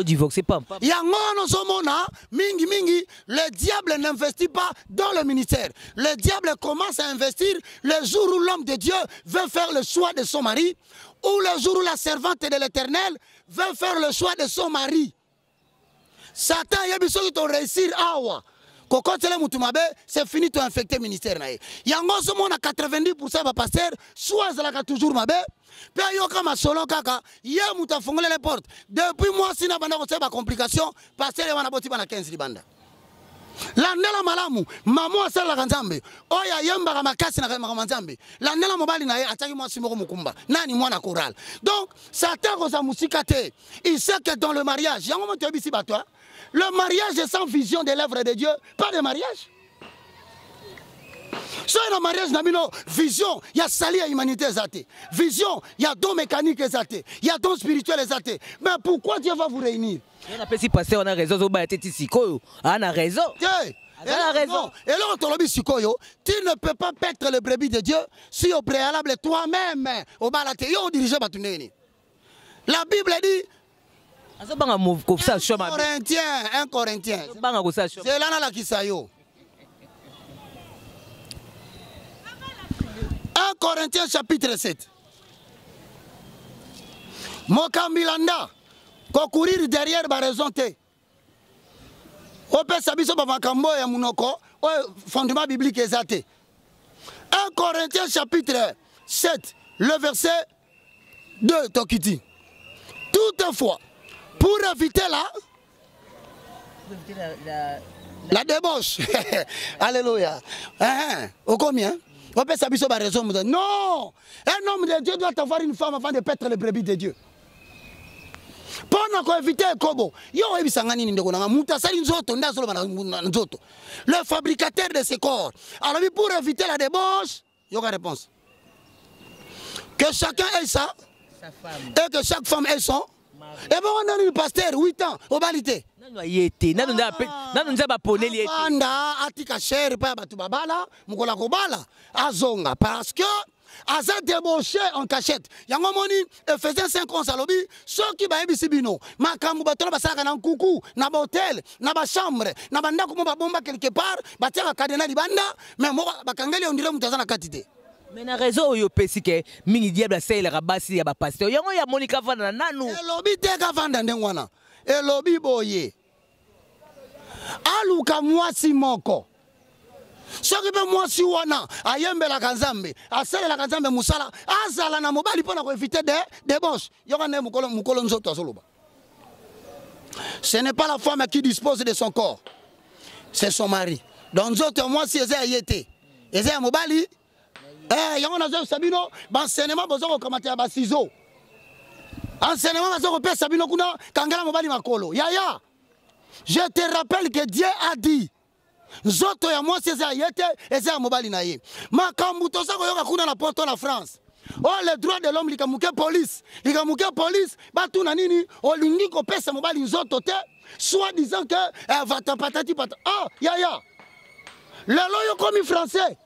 Divorcé pas. Le diable n'investit pas dans le ministère. Le diable commence à investir le jour où l'homme de Dieu veut faire le choix de son mari, ou le jour où la servante de l'Éternel veut faire le choix de son mari. Satan y a besoin de réussir awa. C'est fini de infecter le ministère. Il y a 90% de pasteurs, soit ils toujours mabe. Puis il y a les portes. Depuis moi, si n'a pas de complications, pasteur est 15 libanda. Landela malamu, maman a la Nzambe. Oya yemba makasi na Nzambe. Landela mobali na ye ataki moi simoko mukumba. Nani mwana choral. Donc, Satan koza musikate. Il sait que dans le mariage, yango mo tebisi batwa. Le mariage est sans vision de l'œuvre de Dieu, pas de mariage. Si le mariage n'a pas vision, il y a sali à l'humanité. Vision, il y a don mécanique, il y a don spirituel. Mais pourquoi Dieu va vous réunir? On a raison, on a raison. Et là, tu ne peux pas perdre le brebis de Dieu si au préalable toi-même, la Bible dit. Un Corinthien. C'est là la kisayo. 1 Corinthiens chapitre 7. Mokambilanda, courir derrière la raison. On peut s'habiller sur le ya munoko, fondement biblique exact. 1 Corinthiens chapitre 7, le verset 2, Tokiti. Toutefois, pour éviter la débauche, alléluia. Au combien? On peut s'habiller sur la raison. Non! Un homme de Dieu doit avoir une femme avant de perdre le brebis de Dieu. Pour éviter le kobo, le fabricateur de ce corps. Alors, pour éviter la débauche, il y a une réponse. Que chacun ait ça, et que chaque femme ait son. Et bien, on a eu le pasteur 8 ans, au balité. Parce que Aza débauché en cachette. Yangomoni Ephésiens 5:11 alobi ceux qui ba ebisibino makambu batona basaka na nkuku na hotel na ba chambre na banda ko ba bomba quelque part batia kadena libanda mais mo bakangeli ondire mutazana katite. Mais na raison yo pesike mingi diable sele rabasi ya ba pasteur yango ya Monica vanda nanu elobi te ka vanda ndengwana elobi boye aluka mwasi moko soki pe mwasi wana ayembela Nzambe asalela Nzambe musala azala na mobali pona ko éviter des débauches yoka ne mukolo nzoto azoloba. Ce n'est pas la femme qui dispose de son corps, c'est son mari. Donc nzoto mwasi eza yete eza mobali yango nazo sabino bansenement bozo ko kamata ba ciseaux enseignement bazo ko pesa bino kuna kangala mobali makolo yaya. Je te rappelle que Dieu a dit Zoto ya mwasi eza yete eza ya mobali na ye. Makambu toza koyoka kuna na poto na France. Oh, les droits de l'homme likamuke police. Likamuke police batu na nini olingi ko pesa mobali nzoto te soit disant que va patati patata. Ah, yaya. Lelo yo komi français.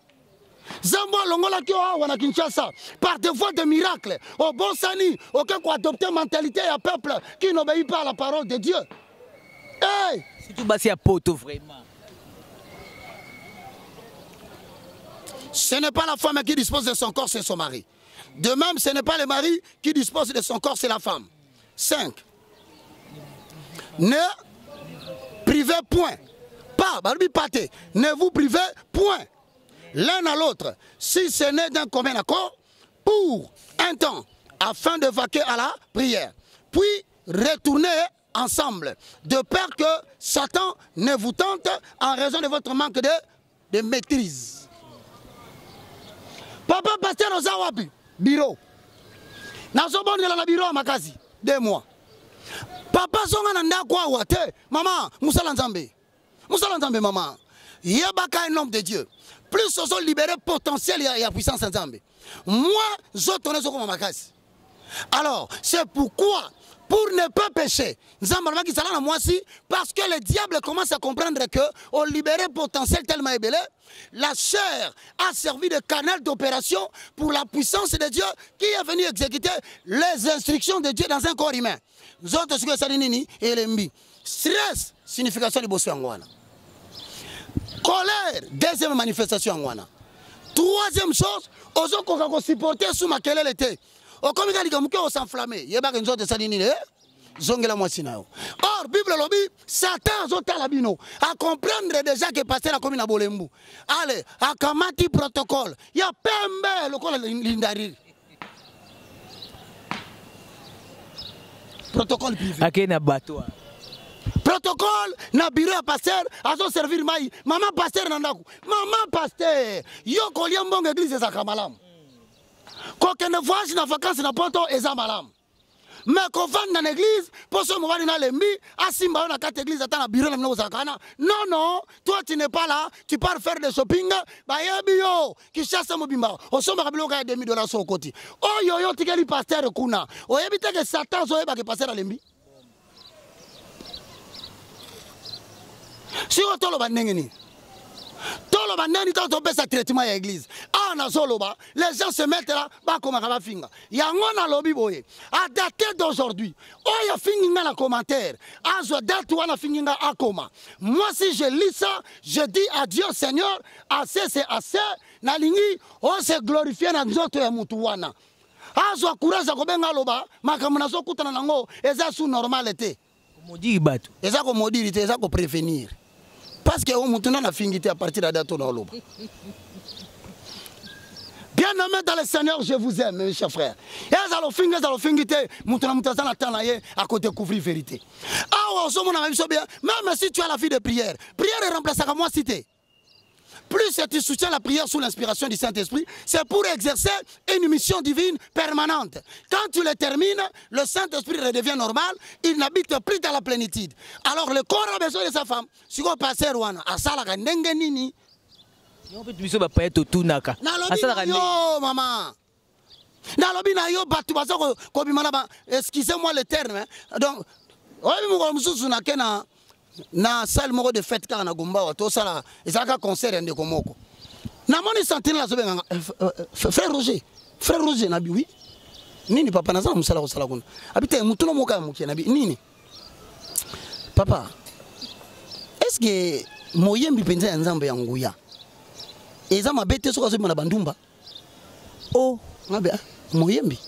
Zambo longola ki o wana Kinshasa par des voies de miracle. Au bon sani, auquel ko adopter mentalité ya peuple qui n'obéit pas à la parole de Dieu. Hey! C'est tout basé à poto, vraiment. Ce n'est pas la femme qui dispose de son corps, c'est son mari. De même, ce n'est pas le mari qui dispose de son corps, c'est la femme. 5. Ne privez point. Pas, ne vous privez point l'un à l'autre, si ce n'est d'un commun accord, pour un temps, afin de vaquer à la prière. Puis, retournez ensemble, de peur que Satan ne vous tente en raison de votre manque de maîtrise. Papa pasteur Ozawapi, bureau. Nazobondela na bureau makazi, 2 mois. Papa songa na ndako awa te, maman, musala nzambe. Musala nzambe maman. Yebaka un homme de Dieu. Plus on sont libérés potentiel et la puissance nzambe. Moi, je tourne sur makazi. Alors, c'est pourquoi pour ne pas pécher, parce que le diable commence à comprendre que au libéré potentiel tellement ébélé, la chair a servi de canal d'opération pour la puissance de Dieu qui est venu exécuter les instructions de Dieu dans un corps humain. Nous autres, ce que ça dit, et l'embi. Stress, signification de bosser en Wana. Colère, deuxième manifestation en Wana. Troisième chose, aux autres qu'on a supporté sous ma quelle était. Au comme il dit qu'on s'enflammé, il y a pas une sorte de salinine. Or, Bible lobby, Satan a labino à comprendre déjà que pasteur la commune à Bolembu. Allez, à Kamati protocole, il y a pembe le col l'indari. Protocole privé. À quel bateau? Protocole na bureau à pasteur, à son servir maï. Maman pasteur nandaku. Maman pasteur, yo kolia mbongo église za kamalam. Quand on voyage na vacances na poto eza malam. Mais quand on va dans l'église, pour ce moment dans l'embi, à Simba on a 4 églises attend la bureau na zakana. Non non, toi tu n'es pas là, tu pars faire des shopping, ba yebio, qui chasse mo bimba. O so makabilo ka $2,000 sur côté. Oh yo yo tikeli pasteur kuna. O yebite que Satan zo yeba que pasteur l'embi. Si on tolo ba ndengeni. Tolo ba ndeni to to pesa traitement à l'église. Ah na soloba, les gens se mettent là, ba koma ka finga. Yango na lobi boye. À dater d'aujourd'hui. Oh ya finginga na commentaire. Azo date wana finginga akoma. Moi si je lis ça, je dis à Dieu Seigneur, assez c'est assez. Na lingi, on se glorifie na nzoto ya mutu wana. Azo courage ko benga loba, makamuna so kutana nango, eza sous normalité. Komodi bato. Eza ko modilité, eza ko prévenir. Parce que on a fini à partir de la date. Bien aimé dans le Seigneur, je vous aime, mes chers frères. Et à côté couvrir vérité. Même si tu as la vie de prière, prière est remplacée à moi cité. Plus tu soutiens la prière sous l'inspiration du Saint-Esprit, c'est pour exercer une mission divine permanente. Quand tu le termines, le Saint-Esprit redevient normal, il n'habite plus dans la plénitude. Alors le corps a besoin de sa femme. Si on passe à Rwanda, à Salaka, Nengenini. Maman. Excusez-moi le terme. Donc, na salle moko de fête car na gomba wa to sala ezaka concert ende komoko na moni sentinelle zo benga frère Roger na bi oui nini papa na za musala ko sala kuna abite mutuno moka muke na bi nini papa est-ce que moyembi penza ya nzambe ya nguya eza mabete soka zo na bandumba oh ngabe moyembi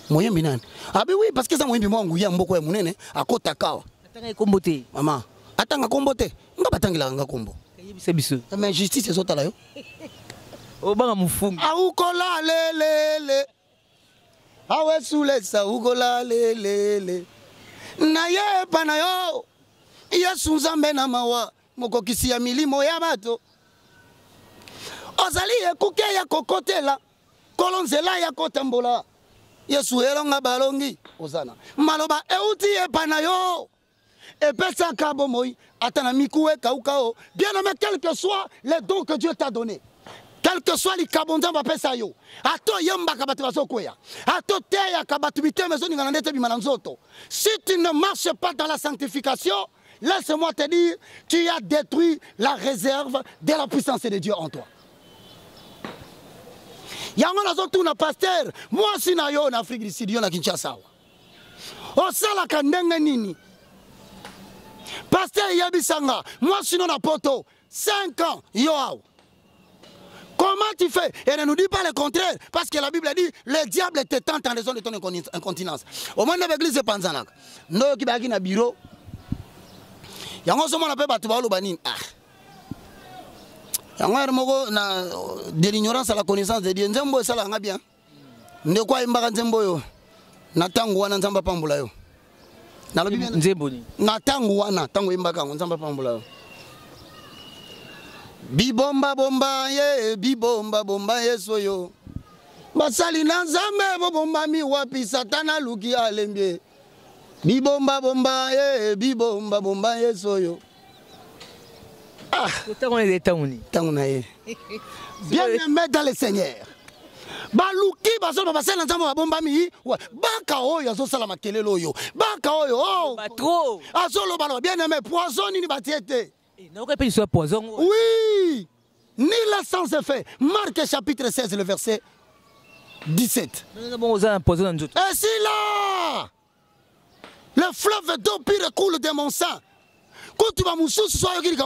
nani abi oui parce que ça moyembi mo nguya mboko ya munene akota kawa maman, attends, comboté. On va pas t'engueuler, on va combo. Mais justice, c'est ça là. Oh, bah, mon fou. Aoukola, le. Aoué soule, ça, oukola, le. Naye, panayo. Yesu zambe na mawa. Moko kisi ya milimo ya bato. Ozali ekuke ya kokote la. Kolonzela ya kotembola. Yesu elonga balongi. Ozana. Maloba, euti e panayo. Et ça bien aimé, quel que soit les dons que Dieu t'a donné, quel que soit les kabonza va pesa yo ato yamba kabatu koya ato teya kabatu bite maison ngana ndete bimananzoto. Si tu ne marches pas dans la sanctification, laisse-moi te dire, tu as détruit la réserve de la puissance de Dieu en toi. Yango nazotu na pasteur, moi si na yo na Afrique du Sud yo na Kinshasa. O sala kandenge nini? Pasteur Yabisanga, moi sinon à poto, 5 ans, yo. Comment tu fais? Elle ne nous dit pas le contraire, parce que la Bible dit le diable te tente en raison de ton incontinence. Au moins, l'église de Panzanak, nous qui sommes dans le bureau, il y a un moment où on a dit, il y a un moment de l'ignorance à la connaissance de Dieu. Nzembo ça là bien. Ne quoi imba nzembo yo. Natangu wana nzamba pambula yo. Na lobi nzembo ni. Natangu wana tangu imba ka nzamba pambula yo. Bibomba bomba ye bibomba bomba yeso yo. Basali na nzambe bomba mi wapi satana luki alembie. Bibomba bomba ye bibomba bomba yeso yo. Ah, bien-aimé dans le Seigneur. Baluki bazo basela nzambo bomba mi baka oyo azo sala makelelo yo. Baka oyo oh. Trop. Azolo balo bien-aimé poison ni batiete. Non que peut soit poison. Oui. Ni la sans effet. Marc chapitre 16 le verset 17. Et si là le fleuve d'eau pire coule de mon sang. Quand tu vas mousser ce soir, tu vas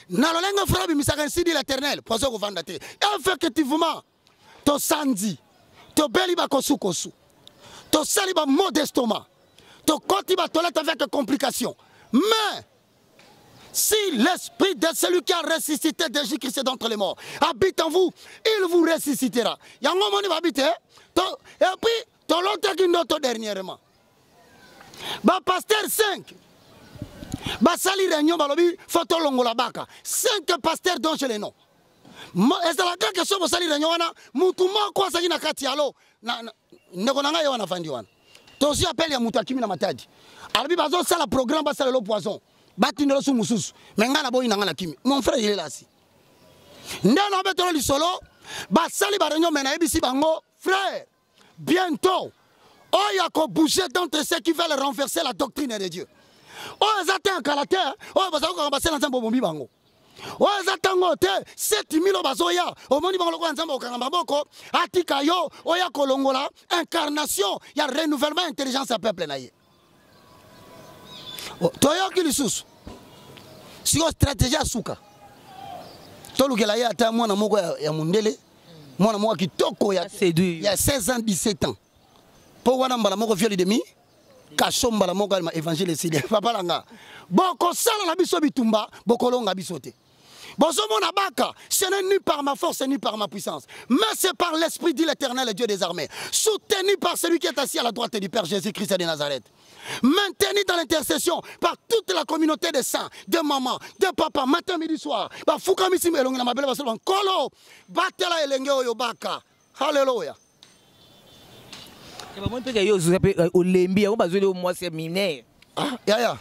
nalolenga frabi misaka ainsi dit l'Éternel. Poisson ko vandate. Effectivement, to sandi, to beli ba kosu kosu, to sali ba modestement, to koti ba toilette avec complications. Mais si l'esprit de celui qui a ressuscité de Jésus-Christ d'entre les morts habite en vous, il vous ressuscitera. Il y a un moment où il va habiter. Et puis, to l'autre qui note dernièrement. Ba pasteur 5. Basali réunion balobi photo longola baka 5 pasteurs dont j'ai les noms. Est-ce que la chose basali réunion wana mutu moko asaki na kati alo na ndeko nanga yo wana fandi wana. Tosi appel ya mutu akimi na matadi. Albi bazo sala programme basala le poison. Batindelo su mususu. Menga na boyi nanga na kimi. Mon frère il est là si. Ndana betolo li solo basali ba réunion mena ebisi bango frère. Bientôt oya ko bouger d'entre ceux qui veulent renverser la doctrine de Dieu. Oh, ils caractère. Oh, ils ont passé dans un bon bango. Oh, ils attendent 7000 bazoya. Au moment où ils ont passé Atikayo, Oya Kolongola, incarnation, il y a renouvellement intelligence à peuple. Toyo qui lui sous. Si on stratégie à souka. Tolu que la ya ta mwana moko ya mundele. Mwana moko qui toko ya 16 ans 17 ans. Pour wana mbala moko viol demi. Kashomba la moko évangile ici papa langa boko sala na biso bitumba boko longa bisote bozo mona baka ce n'est ni par ma force ni par ma puissance mais c'est par l'esprit dit l'Éternel Dieu des armées soutenu par celui qui est assis à la droite du Père Jésus-Christ de Nazareth maintenu dans l'intercession par toute la communauté des saints de maman de papa matin midi soir ba fuka misimo elongi na mabele baso kolo batela elenge oyo baka haleluya. Ah, yaya.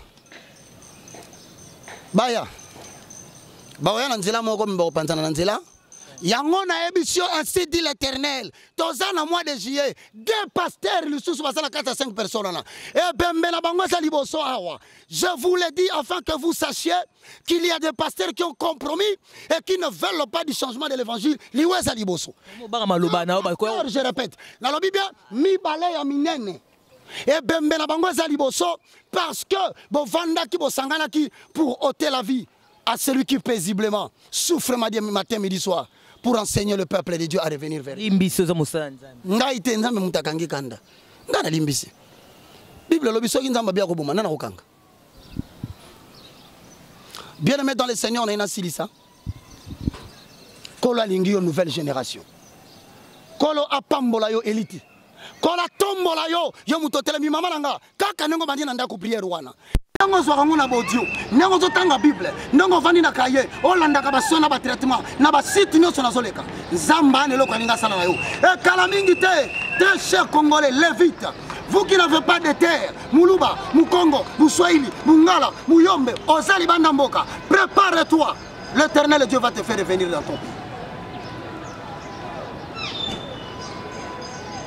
Baya. Baya nanzela moko mbo panzana nanzela. Yango na émission ainsi dit l'Éternel. Tozan en mois de juillet, 2 pasteurs le sous basala 4 à 5 personnes là. Et bembela bango sa liboso awa. Je vous le dis afin que vous sachiez qu'il y a des pasteurs qui ont compromis et qui ne veulent pas du changement de l'évangile. Liwe sa liboso. Je répète, dans la Bible, mi balay a minene. Et bembela bango sa liboso parce que bo vanda ki bo sangana ki pour ôter la vie à celui qui paisiblement souffre matin midi soir. Pour enseigner le peuple de Dieu à revenir vers lui. Bien-aimé dans le Seigneur, on a une silisa. Kolo alingi une nouvelle génération. Kolo apambola yo elite. Kolo tombola yo yo mutotele mi mama nanga. Kaka nengo bandi nanda ku prière wana. Nango zwarango na bodio, nango zotanga Bible, nango vandi na kaye, olanda ka basona ba traitement, na ba site nyonso na zoleka. Nzamba ne loko ninga sala na yo. E kala mingi te, chers Congolais, levite. Vous qui n'avez pas de terre, Muluba, Mukongo, Muswahili, Mungala, Muyombe, Ozali Bandamboka, prépare-toi. L'Éternel Dieu va te faire revenir dans ton pays.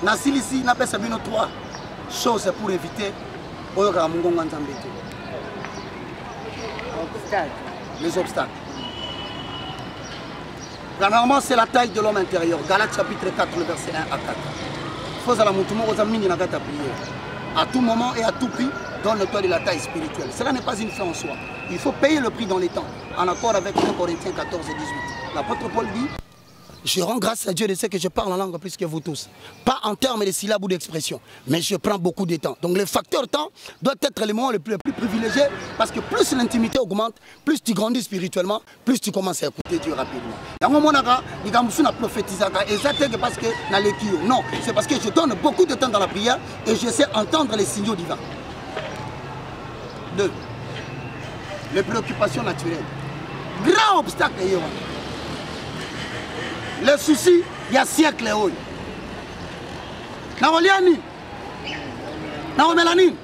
Nasilisi na pesa bino 3 choses pour éviter oyoka mungongo nzambe. Les obstacles. Premièrement, c'est la taille de l'homme intérieur. Galates chapitre 4, le verset 1 à 4. Il faut que la moutouma aux amis n'a pas prier. à tout moment et à tout prix, donne-toi de la taille spirituelle. Cela n'est pas une fin en soi. Il faut payer le prix dans les temps, en accord avec 1 Corinthiens 14 et 18. L'apôtre Paul dit, je rends grâce à Dieu de ce que je parle en langue plus que vous tous. Pas en termes de syllabes ou d'expressions, mais je prends beaucoup de temps. Donc le facteur temps doit être le moment le plus privilégié, parce que plus l'intimité augmente, plus tu grandis spirituellement, plus tu commences à écouter Dieu rapidement. Non, c'est parce que je donne beaucoup de temps dans la prière et je sais entendre les signaux divins. 2. Les préoccupations naturelles. Grand obstacle. Les soucis, il y a siècle. Naoliani. Naomelani.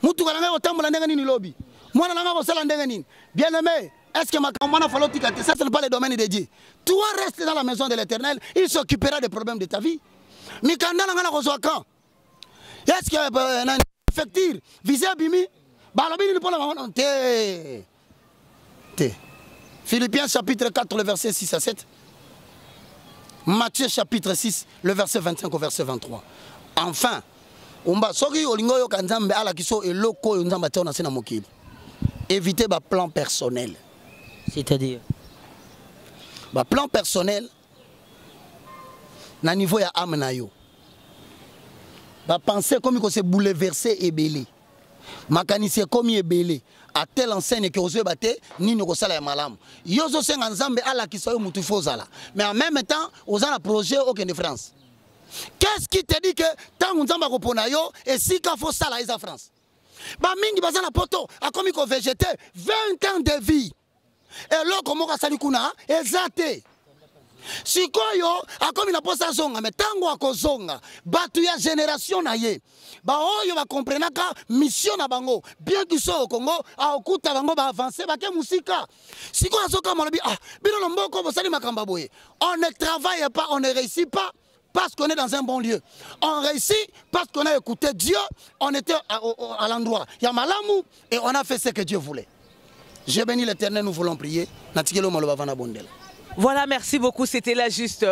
Moutoukana otambola ndenganini lobi. Mwana nanga kosala ndenganini. Bien-aimé, est-ce que ma campagne falotika, ça ce n'est pas le domaine de Dieu. Toi reste dans la maison de l'Éternel, il s'occupera des problèmes de ta vie. Mikanda nanga kozwa quand? Est-ce que effective visé bimi balobini pour la T. Philippiens chapitre 4 le verset 6 à 7. Matthieu chapitre 6 le verset 25 au verset 23. Enfin, évitez le plan personnel. C'est-à-dire le plan personnel, na niveau ya âme na yo. Penser comme il s'est bouleversé et belé. Makanisi comme il est belé. À telle enseigne que vous avez ni ne kosala ya malamu. Yozo senga nzambe ala kisoyo mutu fozala. Mais en même temps, vous avez un projet au de France. Qu'est-ce qui te dit que tant nzamba kopona yo et si ka faut sala isa France? Ba mingi bazana poto a komi ko végété 20 ans de vie. Et là comment ka sali kuna ezate. Sikoyo akomi na posa zonga mais tango akozonga batu ya génération na ye ba oyo ba comprenaka mission na bango bien qu'ils soient au Congo a okuta bango ba avancer ba ke musika sikoyo azoka molobi bino mboko bosali makamba boye. On ne travaille pas, on ne réussit pas parce qu'on est dans un bon lieu. On réussit parce qu'on a écouté Dieu, on était à l'endroit il y a malamu et on a fait ce que Dieu voulait. Je bénis l'Éternel, nous voulons prier. Natikelo maloba vana bondela. Voilà, merci beaucoup. C'était là juste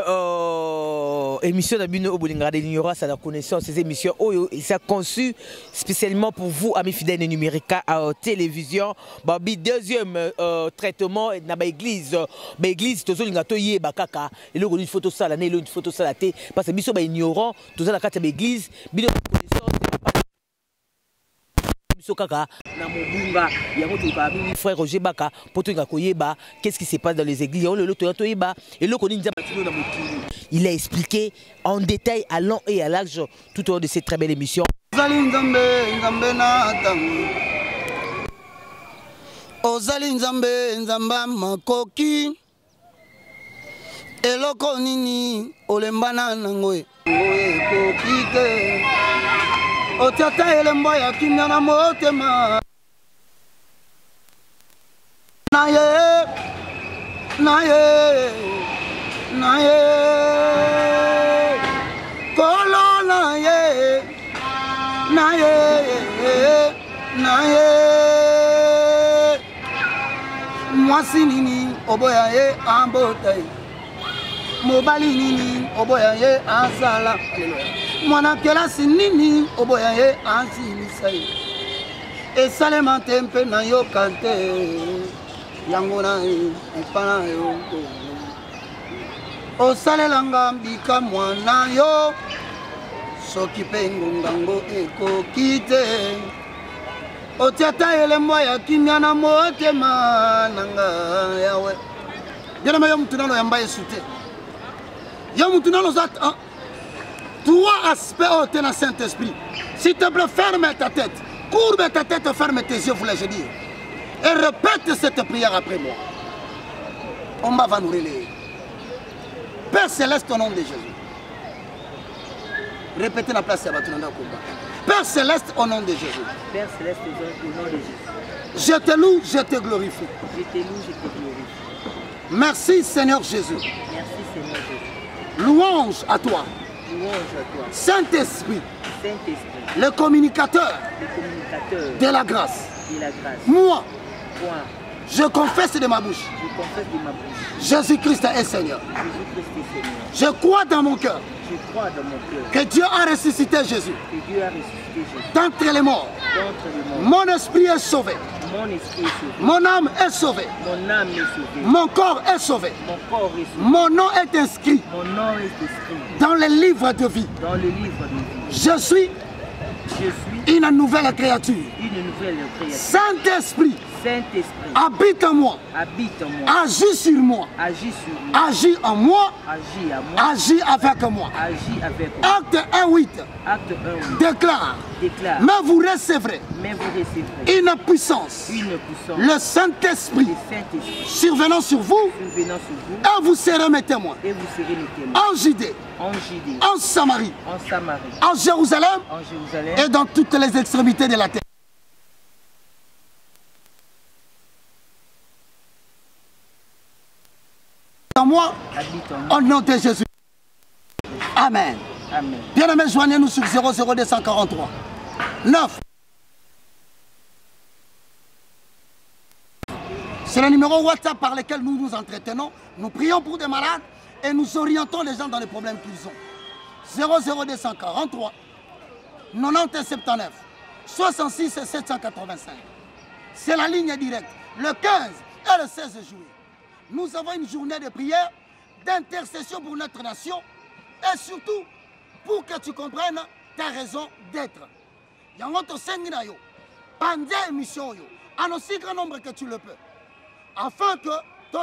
émission d'Abino Obolingara de l'ignorance à la connaissance. Ces émissions, ça conçu spécialement pour vous, amis fidèles numériques à télévision. Babi deuxième traitement dans l'église. L'église, tout ça, il y a bakaka. Il y a une photo ça, il y a une photo ça, parce que biso ba ignorant, tout ça la carte de l'église, bino connaissance. Frère Roger Baka, qu'est-ce qui se passe dans les églises? Il a expliqué en détail à long et à large tout au long de cette très belle émission. Ozali nzambe nzamba makoki eloko nini olembana nangoe kokite otata elembo ya kimya na motema naye kolo naye mwasi nini oboya ye ambota mobali nini oboya ye azala mwana kelasi nini oboya ye ansilisa ye esalema te mpe na yo kante yango na epana yo osalelanga mbika mwana yo soki mpe ngongango ekoki te otiata elembo ya kimia na motema nanga yawe bienama yo mutu nano yamba yesu te yo mutu nano za trois aspects au thé dans Saint-Esprit. S'il te plaît, ferme ta tête. Courbe ta tête, ferme tes yeux, voulais-je dire. Et répète cette prière après moi. On va nous relayer. Père Céleste, au nom de Jésus. Répétez la place à Batunanda Kumba. Père Céleste, au nom de Jésus. Père Céleste, au nom de Jésus. Je te loue, je te glorifie. Je te loue, je te glorifie. Merci Seigneur Jésus. Merci Seigneur Jésus. Louange à toi. Saint-Esprit, le communicateur de la grâce. Moi, je confesse de ma bouche. Jésus-Christ est Seigneur. Je crois dans mon cœur Je crois dans mon cœur. Que Dieu a ressuscité Jésus. Que Dieu a ressuscité Jésus. D'entre les morts. D'entre les morts. Mon esprit est sauvé. Mon esprit est sauvé. Mon âme est sauvée. Mon âme est sauvée. Mon corps est sauvé. Mon corps est sauvé. Mon nom est inscrit Mon nom est inscrit dans le livre de vie. dans le livre de vie. Je suis une nouvelle créature. Une nouvelle créature. Saint-Esprit, Saint-Esprit, habite en moi. habite en moi. Agis sur moi. Agis sur moi. Agis en moi. Agis à moi. Agis avec moi. Agis avec moi. Acte 1:8 Acte 1, déclare. déclare. Mais vous recevrez Mais vous recevrez une puissance. une puissance. Le Saint-Esprit Le Saint-Esprit survenant sur vous. survenant sur vous. Et vous serez mes témoins. Et vous serez mes témoins. En Judée. En Judée. En Samarie. En Samarie. En Jérusalem. En Jérusalem. Et dans toutes les extrémités de la terre. En moi, Habite en moi. au nom de Jésus. Amen. Amen. Bien-aimés, joignez-nous sur 00243 9. C'est le numéro WhatsApp par lequel nous nous entretenons. Nous prions pour des malades et nous orientons les gens dans les problèmes qu'ils ont. 00243 90 79 66 785. C'est la ligne directe. Le 15 et le 16 juillet. Nous avons une journée de prière, d'intercession pour notre nation et surtout pour que tu comprennes ta raison d'être. Yangoto Senginayo, pendant l'émission, en aussi grand nombre que tu le peux, afin que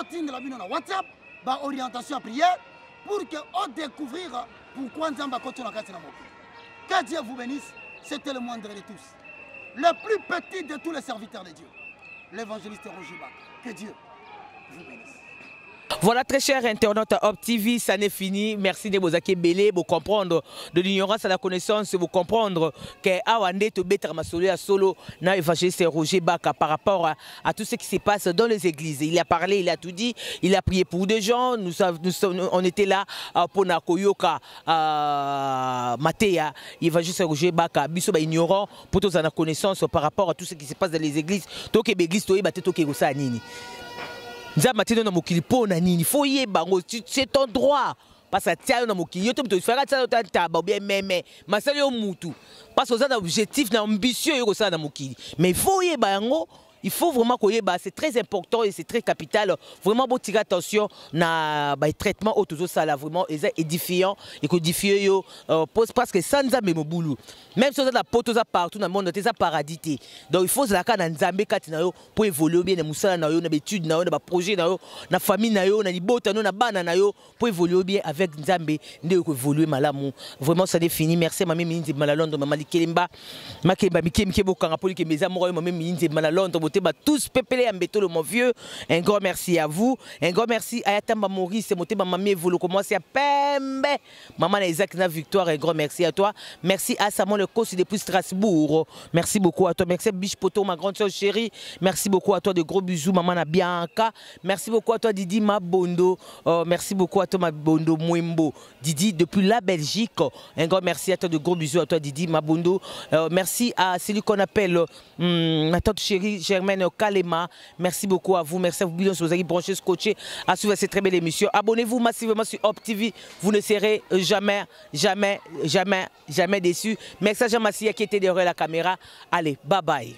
tu aies la WhatsApp, orientation à prière, pour que on découvrir pourquoi nous avons continué à faire. Que Dieu vous bénisse, c'était le moindre de tous. Le plus petit de tous les serviteurs de Dieu, l'évangéliste Roger Bak. Que Dieu vous bénisse. Voilà, très chers internautes à Up TV, ça n'est fini. Merci de vous accueillir, vous comprendre de l'ignorance à la connaissance, vous comprendre que Awande to better ma solo na évangéliste Roger Baka par rapport à tout ce qui se passe dans les églises. Il a parlé, il a tout dit, il a prié pour des gens. On était là pour Nakoyoka Matéa, évangéliste Roger Baka, biso ba ignorant pour tous en la connaissance par rapport à tout ce qui se passe dans les églises. Toke l'église toye bateto ke gosa nini. Il faut y aller, c'est ton droit. Parce que tu as un mokili, tu peux faire ça dans ta bien mais ça c'est un moutou. Parce que tu as un objectif, un ambitieux, mais il faut y aller. Il faut vraiment que c'est très important et c'est très capital. Vraiment, bon, tirer attention na traitement autour ça là vraiment édifiant et que édifiant pose parce que sans nzambe mo boulou. Même si on a la poto ça partout dans le monde, c'est paradis. Donc il faut la ka na nzambe kati na yo pour évoluer bien na musala na yo na étude na yo na projet na yo na famille na yo na libota na bana na yo pour évoluer bien avec nzambe ndé ko évoluer malamu. Vraiment ça défini. Merci mami minzi malalondo mama likelimba makemba mikemke bokanga pour que mes amoureux mami minzi malalondo tous pépélés en béton mon vieux. Un grand merci à vous. Un grand merci à Yatamba Maurice. Moté mamie vous commencez à Pembe. Maman Isaac na victoire. Un grand merci à toi. Merci à Samon le Kossi depuis Strasbourg. Merci beaucoup à toi. Merci à Biche Poto, ma grande soeur chérie. Merci beaucoup à toi. De gros bisous maman na Bianca. Merci beaucoup à toi Didi Mabondo. Merci beaucoup à toi Mabondo Mwembo. Didi depuis la Belgique. Un grand merci à toi. De gros bisous à toi Didi Mabondo. Merci à celui qu'on appelle ma tante chérie Germaine Kalema. Merci beaucoup à vous. Merci à vous, si vous avez branché, scotché, à suivre cette très belle émission. Abonnez-vous massivement sur Up TV. Vous ne serez jamais déçus. Merci à Jean Massia qui était derrière la caméra. Allez, bye bye.